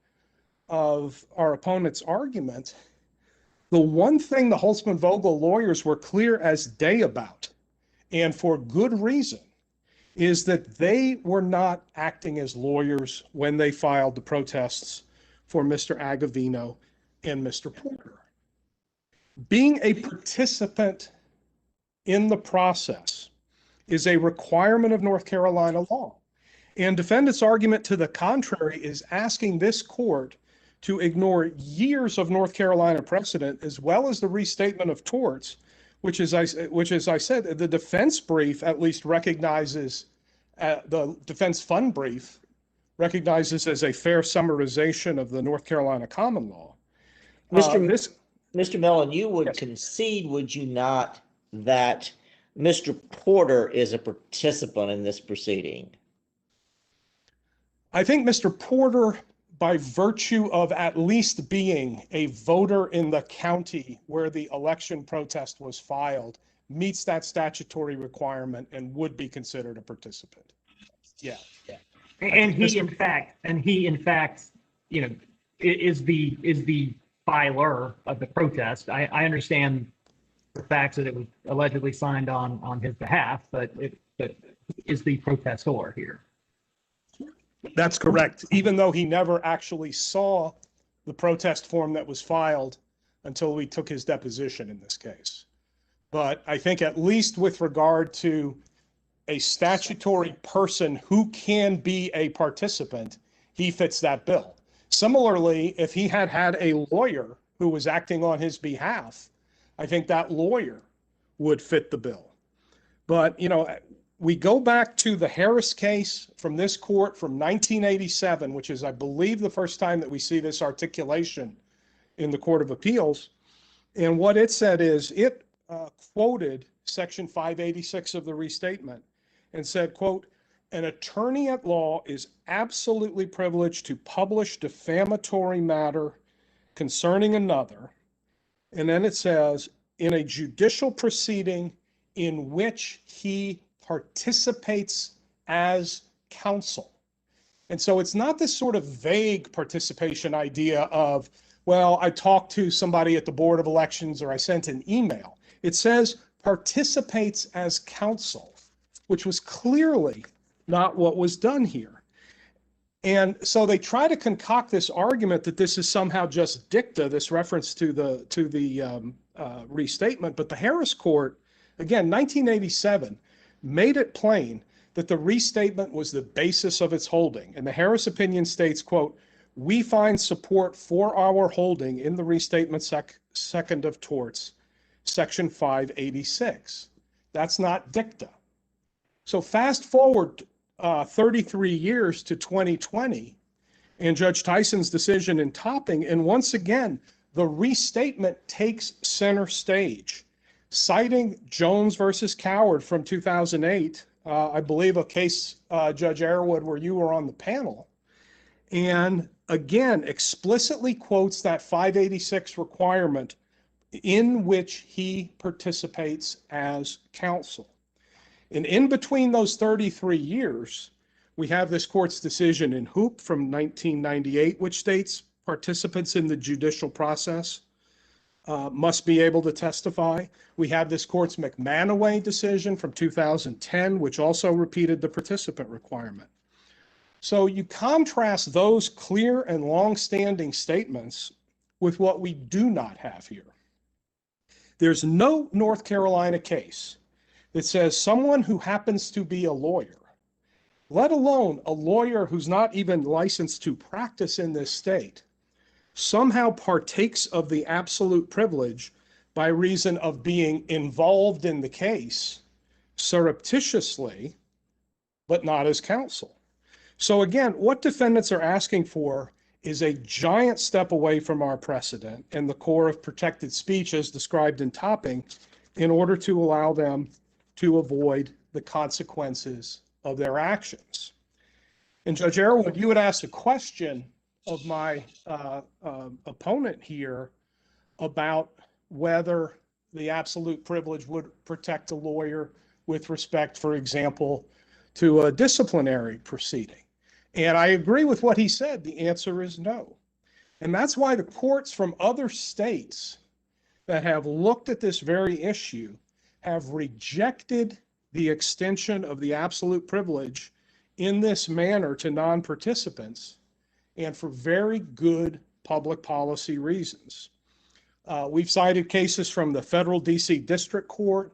of our opponent's argument, the one thing the Holtzman-Vogel lawyers were clear as day about, and for good reason, is that they were not acting as lawyers when they filed the protests for Mr. Agavino and Mr. Porter. Being a participant in the process is a requirement of North Carolina law. And defendants' argument to the contrary is asking this court to ignore years of North Carolina precedent, as well as the restatement of torts, which, as I said, the defense brief at least recognizes, the defense fund brief recognizes as a fair summarization of the North Carolina common law. Mr. Mellon, you would concede, would you not, that Mr. Porter is a participant in this proceeding? I think Mr. Porter, by virtue of at least being a voter in the county where the election protest was filed, meets that statutory requirement and would be considered a participant. Yeah. And he, in fact, is the filer of the protest. I understand the facts that it was allegedly signed on his behalf, but is the protestor here. That's correct, even though he never actually saw the protest form that was filed until we took his deposition in this case. But I think at least with regard to a statutory person who can be a participant, he fits that bill. Similarly, if he had had a lawyer who was acting on his behalf, I think that lawyer would fit the bill. But, we go back to the Harris case from this court from 1987, which is, I believe, the first time that we see this articulation in the Court of Appeals. And what it said is it quoted Section 586 of the restatement and said, quote, "An attorney at law is absolutely privileged to publish defamatory matter concerning another." And then it says, "in a judicial proceeding in which he participates as counsel." And so it's not this sort of vague participation idea of, well, I talked to somebody at the Board of Elections or I sent an email. It says participates as counsel, which was clearly not what was done here. And so they try to concoct this argument that this is somehow just dicta, this reference to the restatement. But the Harris court, again, 1987, made it plain that the restatement was the basis of its holding. And the Harris opinion states, quote, we find support for our holding in the Restatement Second of Torts, Section 586. That's not dicta. So fast forward 33 years to 2020 and Judge Tyson's decision in Topping, and once again, the restatement takes center stage, citing Jones versus Coward from 2008, I believe a case, Judge Arrowood, where you were on the panel, and again, explicitly quotes that 586 requirement in which he participates as counsel. And in between those 33 years, we have this court's decision in Hoop from 1998, which states participants in the judicial process must be able to testify. We have this court's McManaway decision from 2010, which also repeated the participant requirement. So you contrast those clear and long-standing statements with what we do not have here. There's no North Carolina case that says someone who happens to be a lawyer, let alone a lawyer who's not even licensed to practice in this state, somehow partakes of the absolute privilege by reason of being involved in the case surreptitiously, but not as counsel. So again, what defendants are asking for is a giant step away from our precedent and the core of protected speech as described in Topping in order to allow them to avoid the consequences of their actions. And Judge Arrowood, you had asked a question of my opponent here about whether the absolute privilege would protect a lawyer with respect, for example, to a disciplinary proceeding. And I agree with what he said. The answer is no. And that's why the courts from other states that have looked at this very issue have rejected the extension of the absolute privilege in this manner to non-participants, and for very good public policy reasons. We've cited cases from the federal DC District Court,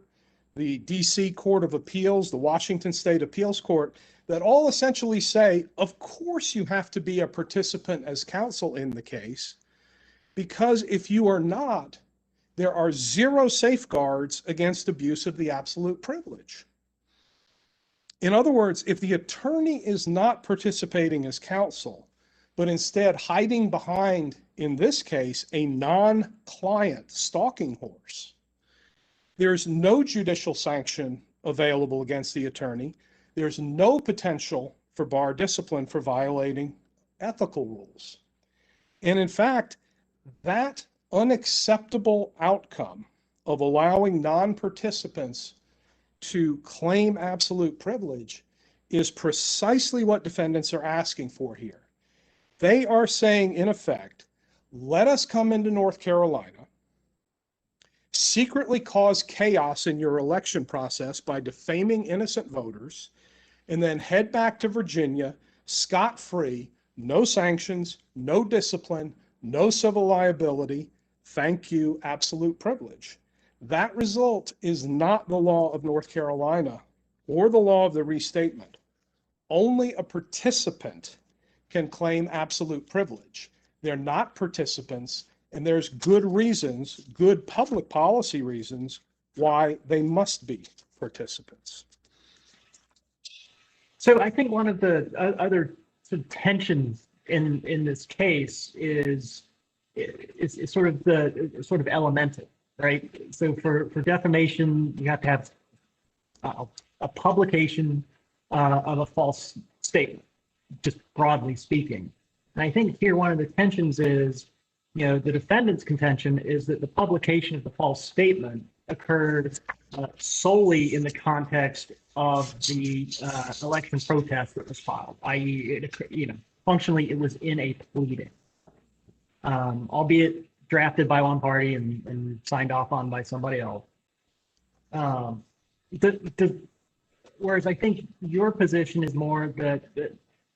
the DC Court of Appeals, the Washington State Appeals Court, that all essentially say, of course you have to be a participant as counsel in the case, because if you are not, there are zero safeguards against abuse of the absolute privilege. In other words, if the attorney is not participating as counsel, but instead hiding behind, in this case, a non-client stalking horse, there's no judicial sanction available against the attorney. There's no potential for bar discipline for violating ethical rules. And in fact, that unacceptable outcome of allowing non-participants to claim absolute privilege is precisely what defendants are asking for here. They are saying, in effect, let us come into North Carolina, secretly cause chaos in your election process by defaming innocent voters, and then head back to Virginia scot-free, no sanctions, no discipline, no civil liability. Thank you, absolute privilege. That result is not the law of North Carolina or the law of the restatement. Only a participant can claim absolute privilege. They're not participants, and there's good reasons, good public policy reasons, why they must be participants. So I think one of the other sort of tensions in this case is sort of elemental, right? So for defamation, you have to have a publication of a false statement, just broadly speaking. And I think here one of the tensions is, the defendant's contention is that the publication of the false statement occurred solely in the context of the election protest that was filed, i.e., functionally it was in a pleading, albeit drafted by one party and signed off on by somebody else. Whereas I think your position is more that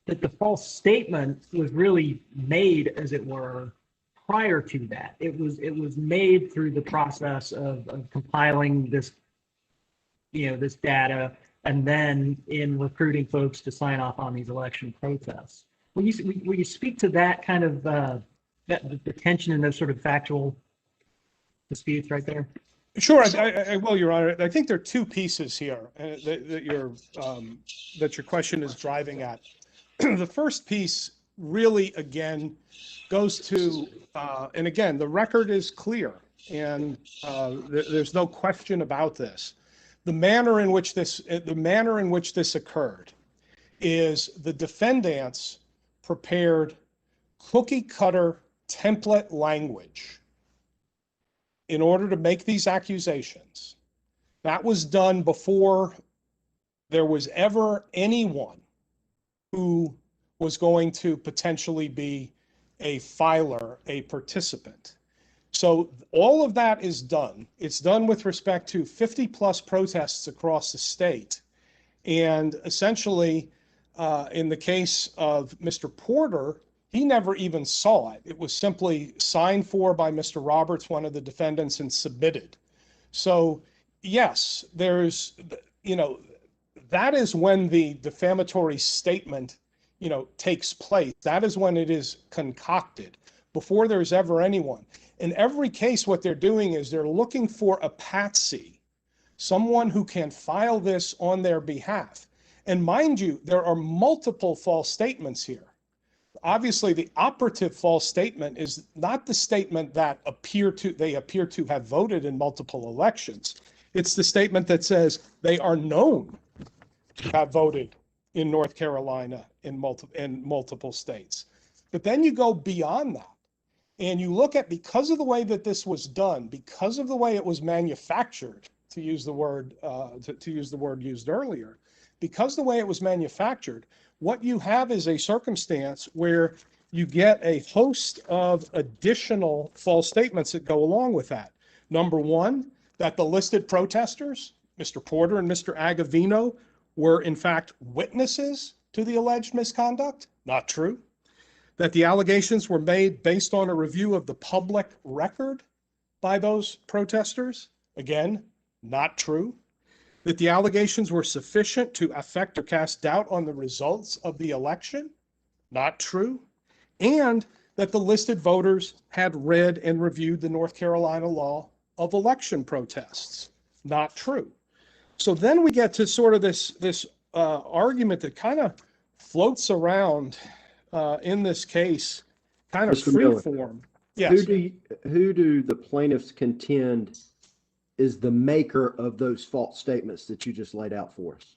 the false statement was really made, as it were, prior to that. It was made through the process of compiling this, this data, and then in recruiting folks to sign off on these election protests. will you speak to that kind of the tension in those sort of factual disputes right there? Sure, I will, Your Honor. I think there are two pieces here that your question is driving at. The first piece really, again, goes to, and again, the record is clear, and there's no question about this. The manner in which this occurred is the defendants prepared cookie cutter template language in order to make these accusations. That was done before there was ever anyone who was going to potentially be a filer, a participant. So all of that is done. It's done with respect to 50 plus protests across the state. And essentially, in the case of Mr. Porter, he never even saw it. It was simply signed for by Mr. Roberts, one of the defendants, and submitted. So yes, there's, that is when the defamatory statement, takes place. That is when it is concocted, before there's ever anyone. In every case, what they're doing is they're looking for a patsy, someone who can file this on their behalf. And mind you, there are multiple false statements here. Obviously, the operative false statement is not the statement that they appear to have voted in multiple elections. It's the statement that says they are known to have voted in North Carolina in multiple states. But then you go beyond that and you look at, because of the way that this was done, because of the way it was manufactured, to use the word used earlier, because the way it was manufactured, what you have is a circumstance where you get a host of additional false statements that go along with that. Number one, that the listed protesters, Mr. Porter and Mr. Agavino, were in fact witnesses to the alleged misconduct. Not true. That the allegations were made based on a review of the public record by those protesters. Again, not true. That the allegations were sufficient to affect or cast doubt on the results of the election. Not true. And that the listed voters had read and reviewed the North Carolina law of election protests. Not true. So then we get to sort of this argument that kind of floats around in this case, kind of Mr. free Miller, form. Yes. Who do the plaintiffs contend is the maker of those false statements that you just laid out for us?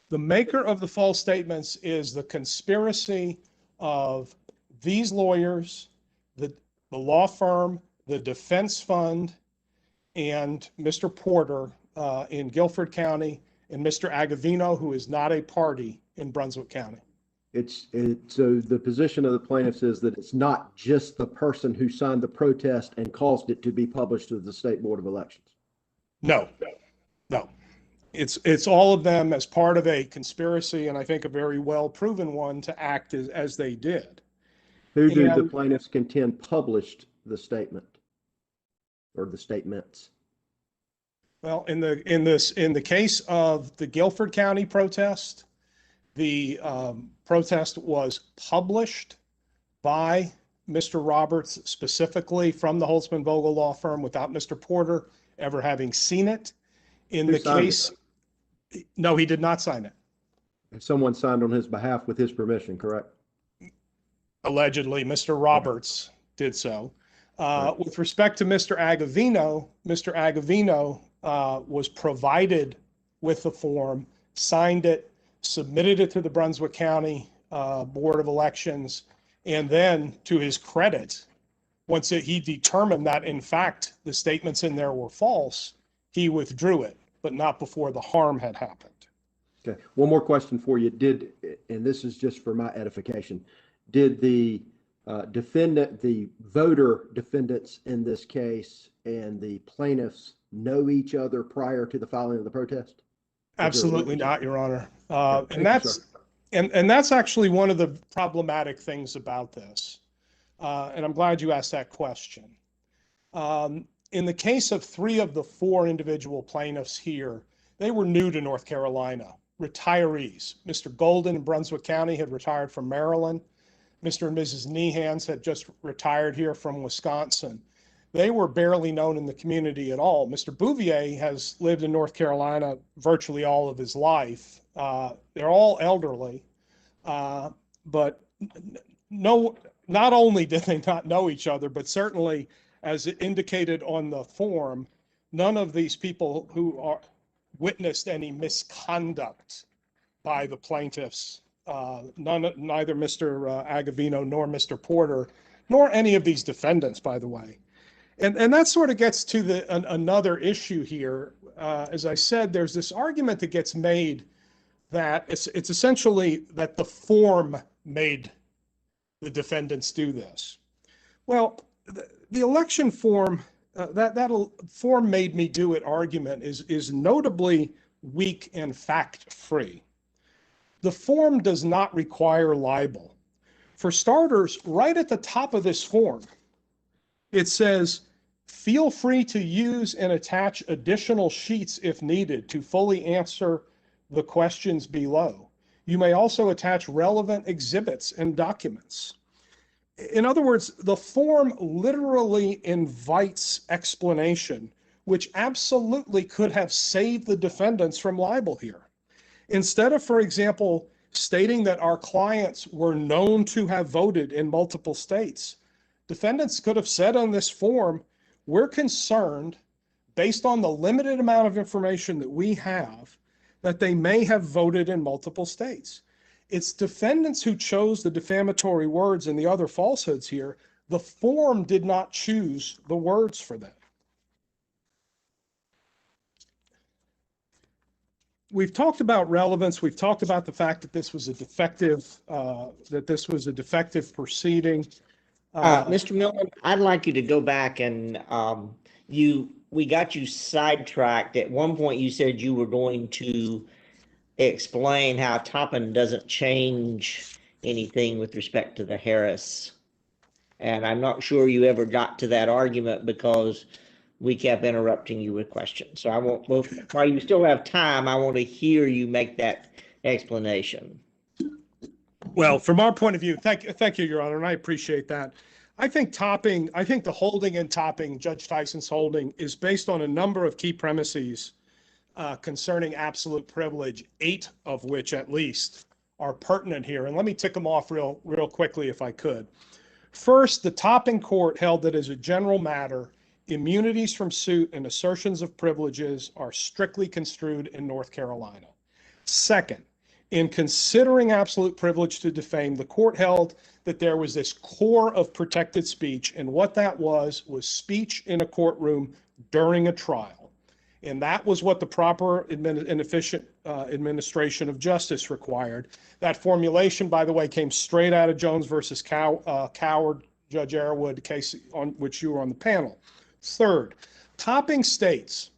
The maker of the false statements is the conspiracy of these lawyers, the law firm, the defense fund, and Mr. Porter in Guilford County, and Mr. Agavino, who is not a party in Brunswick County. So the position of the plaintiffs is that it's not just the person who signed the protest and caused it to be published to the State Board of Elections. No. It's all of them as part of a conspiracy, and I think a very well proven one, to act as they did. Who do the plaintiffs contend published the statement or the statements? Well, in the case of the Guilford County protest, the protest was published by Mr. Roberts, specifically from the Holtzman Vogel law firm, without Mr. Porter ever having seen it. In the case, no, he did not sign it. Someone signed on his behalf with his permission, correct? Allegedly, Mr. Roberts did so. With respect to Mr. Agavino was provided with the form, signed it, submitted it to the Brunswick County Board of Elections, and then, to his credit, once he determined that in fact the statements in there were false, he withdrew it, but not before the harm had happened. Okay, one more question for you. And this is just for my edification, did the voter defendants in this case and the plaintiffs know each other prior to the filing of the protest? Absolutely not, Your Honor. And that's actually one of the problematic things about this. And I'm glad you asked that question. In the case of 3 of the 4 individual plaintiffs here, they were new to North Carolina. retirees. Mr. Golden in Brunswick County had retired from Maryland. Mr. and Mrs. Nehans had just retired here from Wisconsin. They were barely known in the community at all. Mr. Bouvier has lived in North Carolina virtually all of his life. They're all elderly, but no, not only did they not know each other, but certainly, as indicated on the form, none of these people who are witnessed any misconduct by the plaintiffs. Neither Mr. Agavino nor Mr. Porter, nor any of these defendants, by the way. And that sort of gets to another issue here. As I said, there's this argument that gets made that it's essentially that the form made the defendants do this. Well, the election form, that form made me do it argument is notably weak and fact-free. The form does not require libel. For starters, right at the top of this form, it says, feel free to use and attach additional sheets if needed to fully answer the questions below. You may also attach relevant exhibits and documents. In other words, the form literally invites explanation, which absolutely could have saved the defendants from libel here. Instead of, for example, stating that our clients were known to have voted in multiple states, defendants could have said on this form, we're concerned, based on the limited amount of information that we have, that they may have voted in multiple states. It's defendants who chose the defamatory words and the other falsehoods here. The form did not choose the words for them. We've talked about relevance. We've talked about the fact that this was a defective, proceeding. Mr. Millman, I'd like you to go back and we got you sidetracked. At one point, you said you were going to explain how Toppin doesn't change anything with respect to the Harris. And I'm not sure you ever got to that argument because we kept interrupting you with questions. So while you still have time, I want to hear you make that explanation. Well, from our point of view, thank you, Your Honor, and I appreciate that. I think the holding and Topping, Judge Tyson's holding, is based on a number of key premises concerning absolute privilege, 8 of which at least are pertinent here. And let me tick them off real quickly if I could. First, the Topping court held that as a general matter, immunities from suit and assertions of privileges are strictly construed in North Carolina. Second, in considering absolute privilege to defame, the court held that there was this core of protected speech, and what that was speech in a courtroom during a trial. And that was what the proper and efficient administration of justice required. That formulation, by the way, came straight out of Jones versus Coward, Judge Arrowood, case on which you were on the panel. Third, Topping states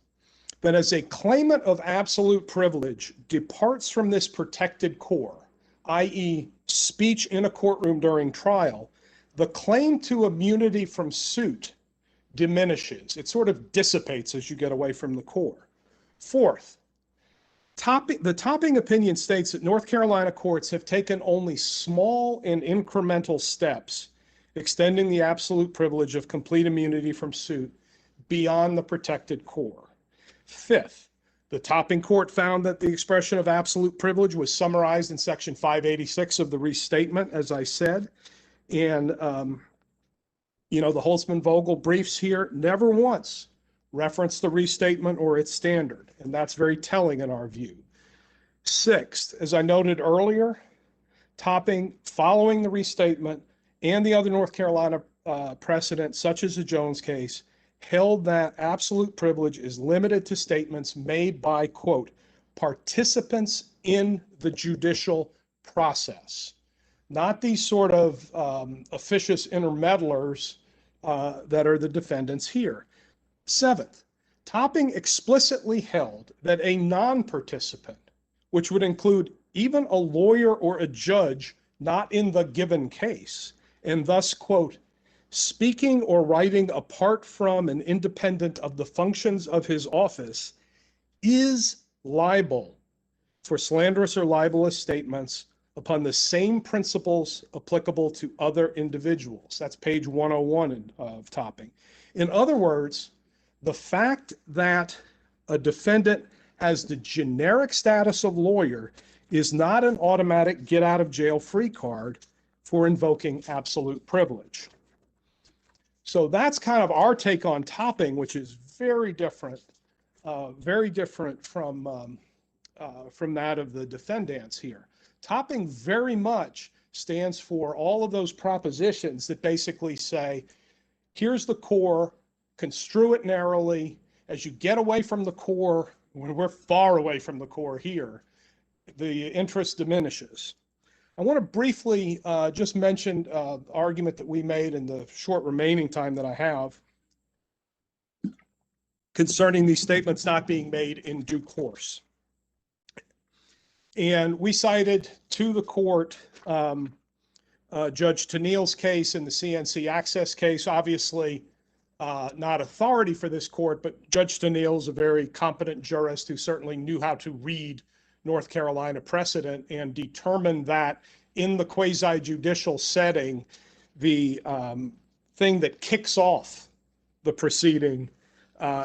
that as a claimant of absolute privilege departs from this protected core, i.e. speech in a courtroom during trial, the claim to immunity from suit diminishes. It sort of dissipates as you get away from the core. Fourth, the Topping opinion states that North Carolina courts have taken only small and incremental steps extending the absolute privilege of complete immunity from suit beyond the protected core. Fifth, the Topping court found that the expression of absolute privilege was summarized in Section 586 of the restatement, as I said. And, the Holtzman-Vogel briefs here never once reference the restatement or its standard, and that's very telling in our view. Sixth, as I noted earlier, Topping, following the restatement and the other North Carolina precedent, such as the Jones case, held that absolute privilege is limited to statements made by, quote, participants in the judicial process, not these sort of officious intermeddlers that are the defendants here. Seventh, Topping explicitly held that a non-participant, which would include even a lawyer or a judge not in the given case, and thus, quote, speaking or writing apart from and independent of the functions of his office, is liable for slanderous or libelous statements upon the same principles applicable to other individuals. That's page 101 of Topping. In other words, the fact that a defendant has the generic status of lawyer is not an automatic get out of jail free card for invoking absolute privilege. So that's kind of our take on Topping, which is very different from that of the defendants here. Topping very much stands for all of those propositions that basically say, here's the core, construe it narrowly. As you get away from the core, when we're far away from the core here, the interest diminishes. I want to briefly just mention the argument that we made in the short remaining time that I have concerning these statements not being made in due course. And we cited to the court Judge Tennille's case in the CNC Access case, obviously not authority for this court, but Judge Tennille is a very competent jurist who certainly knew how to read North Carolina precedent and determined that in the quasi-judicial setting, the thing that kicks off the proceeding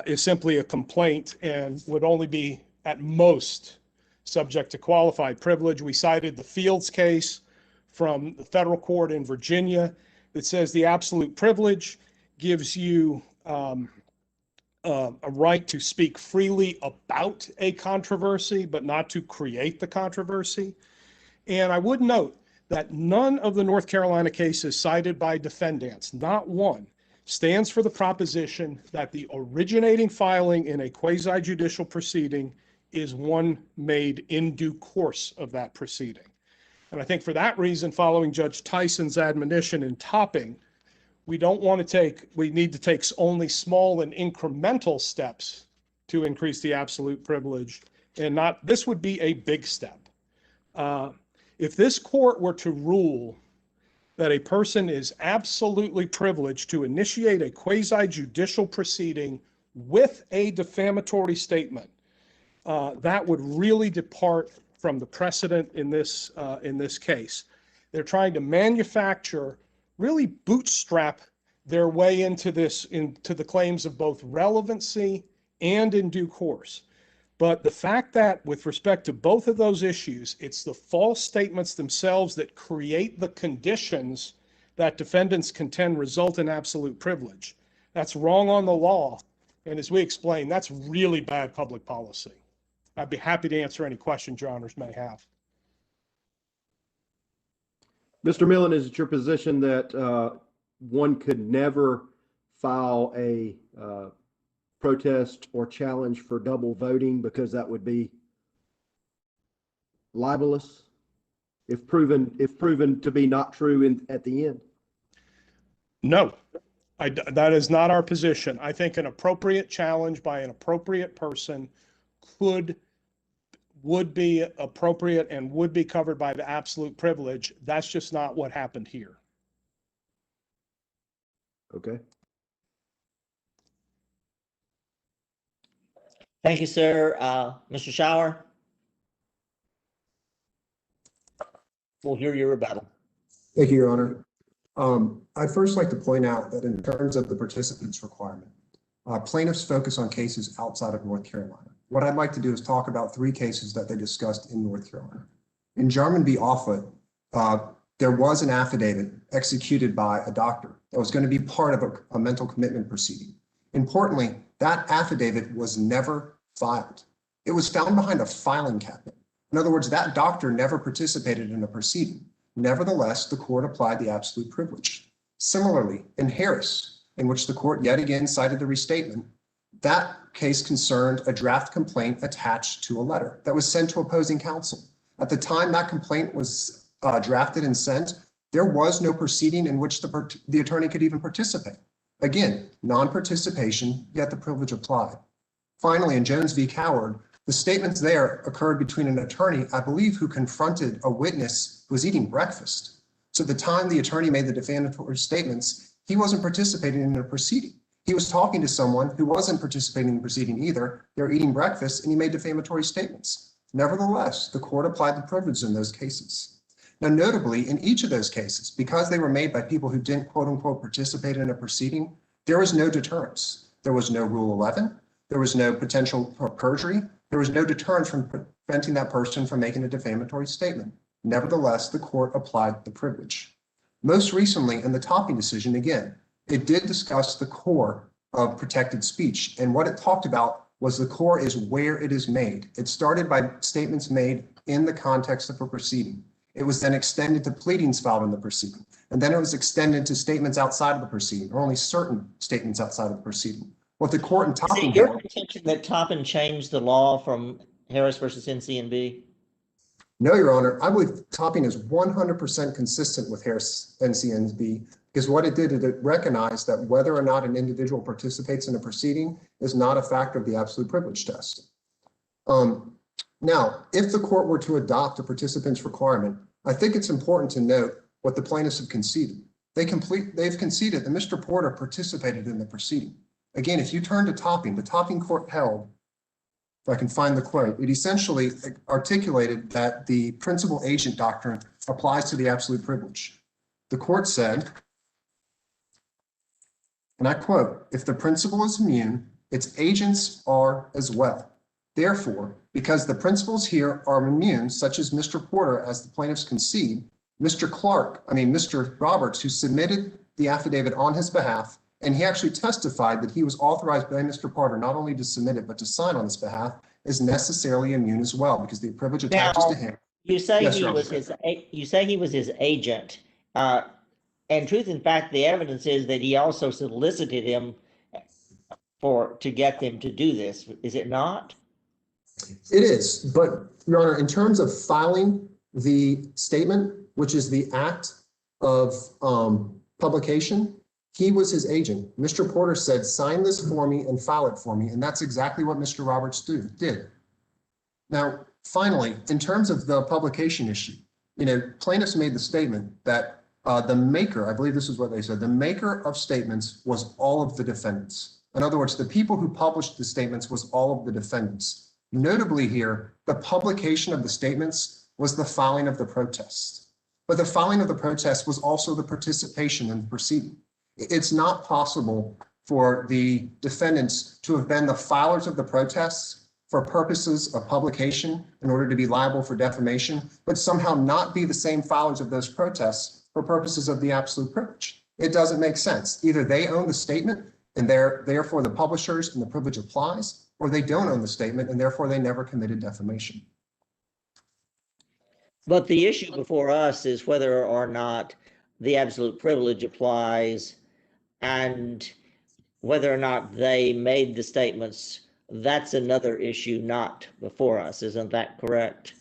is simply a complaint and would only be at most subject to qualified privilege. We cited the Fields case from the federal court in Virginia that says the absolute privilege gives you a right to speak freely about a controversy, but not to create the controversy. And I would note that none of the North Carolina cases cited by defendants, not one, stands for the proposition that the originating filing in a quasi-judicial proceeding is one made in due course of that proceeding. And I think for that reason, following Judge Tyson's admonition in Topping, we need to take only small and incremental steps to increase the absolute privilege, and this would be a big step. If this court were to rule that a person is absolutely privileged to initiate a quasi-judicial proceeding with a defamatory statement, that would really depart from the precedent in this case. They're trying to manufacture, really bootstrap their way into the claims of both relevancy and in due course. But the fact that with respect to both of those issues, it's the false statements themselves that create the conditions that defendants contend result in absolute privilege. That's wrong on the law. And as we explained, that's really bad public policy. I'd be happy to answer any questions your honors may have. Mr. Millen, is it your position that one could never file a protest or challenge for double voting because that would be libelous if proven to be not true at the end? No, that is not our position. I think an appropriate challenge by an appropriate person would be appropriate and would be covered by the absolute privilege. That's just not what happened here. Okay. Thank you, sir. Mr. Shower? We'll hear your rebuttal. Thank you, Your Honor. I'd first like to point out that in terms of the participants requirement, plaintiffs focus on cases outside of North Carolina. What I'd like to do is talk about 3 cases that they discussed in North Carolina. In Jarman v. Offutt, there was an affidavit executed by a doctor that was going to be part of a mental commitment proceeding. Importantly, that affidavit was never filed. It was found behind a filing cabinet. In other words, that doctor never participated in a proceeding. Nevertheless, the court applied the absolute privilege. Similarly, in Harris, in which the court yet again cited the restatement, that case concerned a draft complaint attached to a letter that was sent to opposing counsel. At the time that complaint was drafted and sent, there was no proceeding in which the attorney could even participate. Again, non-participation, yet the privilege applied. Finally, in Jones v. Coward, the statements there occurred between an attorney, I believe, who confronted a witness who was eating breakfast. So at the time the attorney made the defamatory statements, he wasn't participating in a proceeding. He was talking to someone who wasn't participating in the proceeding either. They're eating breakfast and he made defamatory statements. Nevertheless, the court applied the privilege in those cases. Now, notably, in each of those cases, because they were made by people who didn't quote unquote participate in a proceeding, there was no deterrence. There was no Rule 11. There was no potential for perjury. There was no deterrence from preventing that person from making a defamatory statement. Nevertheless, the court applied the privilege. Most recently, in the Topping decision, again, it did discuss the core of protected speech. And what it talked about was the core is where it is made. It started by statements made in the context of a proceeding. It was then extended to pleadings filed in the proceeding. And then it was extended to statements outside of the proceeding, or only certain statements outside of the proceeding. What the court in Topping... Is it your contention that Toppin changed the law from Harris versus NCNB? No, Your Honor. I believe Topping is 100% consistent with Harris NCNB, because what it did is it recognized that whether or not an individual participates in a proceeding is not a factor of the absolute privilege test. Now, if the court were to adopt a participant's requirement, I think it's important to note what the plaintiffs have conceded. They've conceded that Mr. Porter participated in the proceeding. Again, if you turn to Topping, the Topping court held, if I can find the quote, it essentially articulated that the principal agent doctrine applies to the absolute privilege. The court said, and I quote, "If the principal is immune, its agents are as well. Therefore, because the principals here are immune, such as Mr. Porter, as the plaintiffs concede, Mr. Roberts, who submitted the affidavit on his behalf, and he actually testified that he was authorized by Mr. Porter not only to submit it, but to sign on his behalf, is necessarily immune as well, because the privilege attaches to him." You say Yes, he Your was Honor. he was his agent. And truth in fact, the evidence is that he also solicited him to get them to do this. Is it not? It is, but Your Honor, in terms of filing the statement, which is the act of publication, he was his agent. Mr. Porter said, "Sign this for me and file it for me," and that's exactly what Mr. Roberts did. Now, finally, in terms of the publication issue, plaintiffs made the statement that the maker, I believe this is what they said, the maker of statements was all of the defendants. In other words, the people who published the statements was all of the defendants. Notably here, the publication of the statements was the filing of the protest. But the filing of the protest was also the participation in the proceeding. It's not possible for the defendants to have been the filers of the protests for purposes of publication in order to be liable for defamation, but somehow not be the same filers of those protests for purposes of the absolute privilege. It doesn't make sense. Either they own the statement and therefore the publishers and the privilege applies, or they don't own the statement and therefore they never committed defamation. But the issue before us is whether or not the absolute privilege applies and whether or not they made the statements. That's another issue not before us. Isn't that correct?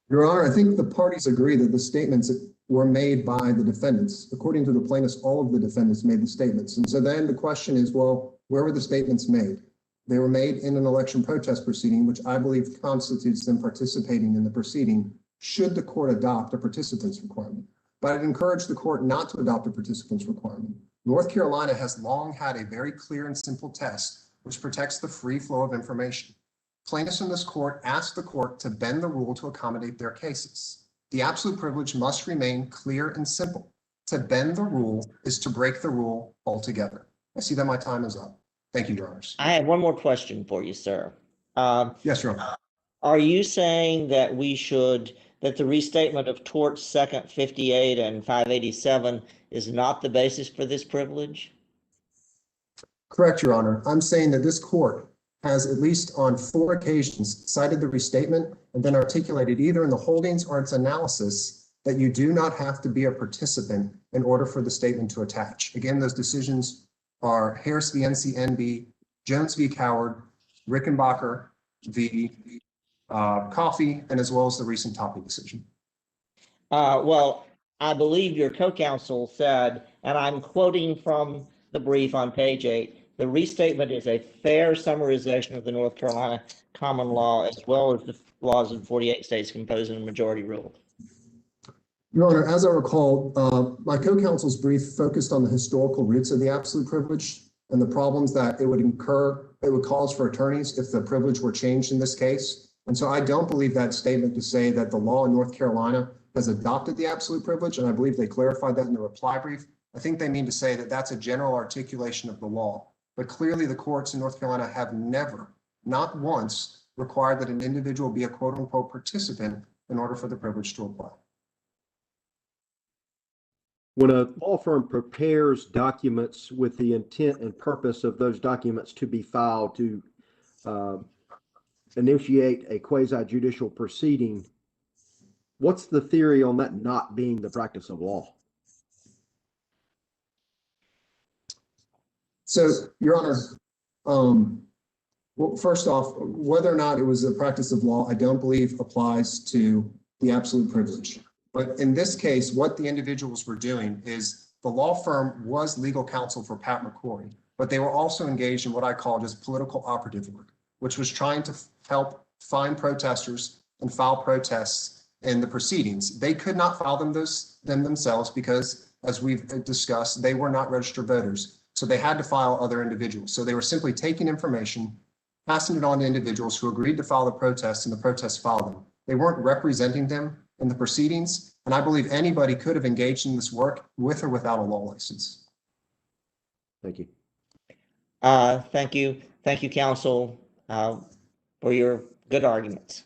Your Honor, I think the parties agree that the statements were made by the defendants. According to the plaintiffs, all of the defendants made the statements. And so then the question is, well, where were the statements made? They were made in an election protest proceeding, which I believe constitutes them participating in the proceeding, should the court adopt a participant's requirement. But I'd encourage the court not to adopt a participant's requirement. North Carolina has long had a very clear and simple test which protects the free flow of information. Plaintiffs in this court asked the court to bend the rule to accommodate their cases. The absolute privilege must remain clear and simple. To bend the rule is to break the rule altogether. I see that my time is up. Thank you, Your Honors. I have one more question for you, sir. Yes, Your Honor. Are you saying that that the restatement of torts second 58 and 587 is not the basis for this privilege? Correct, Your Honor. I'm saying that this court has at least on 4 occasions cited the restatement and then articulated either in the holdings or its analysis that you do not have to be a participant in order for the statement to attach. Again, those decisions are Harris v. NCNB, Jones v. Coward, Rickenbacker v. Coffey, and as well as the recent Topping decision. Well, I believe your co-counsel said, and I'm quoting from the brief on page 8, the restatement is a fair summarization of the North Carolina common law as well as the laws of 48 states composing the majority rule. Your Honor, as I recall, my co-counsel's brief focused on the historical roots of the absolute privilege and the problems that it would cause for attorneys if the privilege were changed in this case. And so I don't believe that statement to say that the law in North Carolina has adopted the absolute privilege, and I believe they clarified that in the reply brief. I think they mean to say that that's a general articulation of the law. But clearly the courts in North Carolina have never, not once, required that an individual be a quote unquote participant in order for the privilege to apply. When a law firm prepares documents with the intent and purpose of those documents to be filed to initiate a quasi-judicial proceeding, what's the theory on that not being the practice of law? So, Your Honor, well, first off, whether or not it was a practice of law, I don't believe applies to the absolute privilege. But in this case, what the individuals were doing is the law firm was legal counsel for Pat McCrory, but they were also engaged in what I call just political operative work, which was trying to help find protesters and file protests in the proceedings. They could not file them themselves because, as we've discussed, they were not registered voters. So they had to file other individuals. So they were simply taking information, passing it on to individuals who agreed to file the protests, and the protests filed them. They weren't representing them in the proceedings, and I believe anybody could have engaged in this work with or without a law license. Thank you. Thank you. Thank you, counsel, for your good arguments.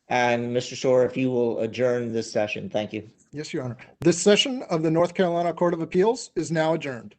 And Mr. Shore, if you will adjourn this session, thank you. Yes, Your Honor. This session of the North Carolina Court of Appeals is now adjourned.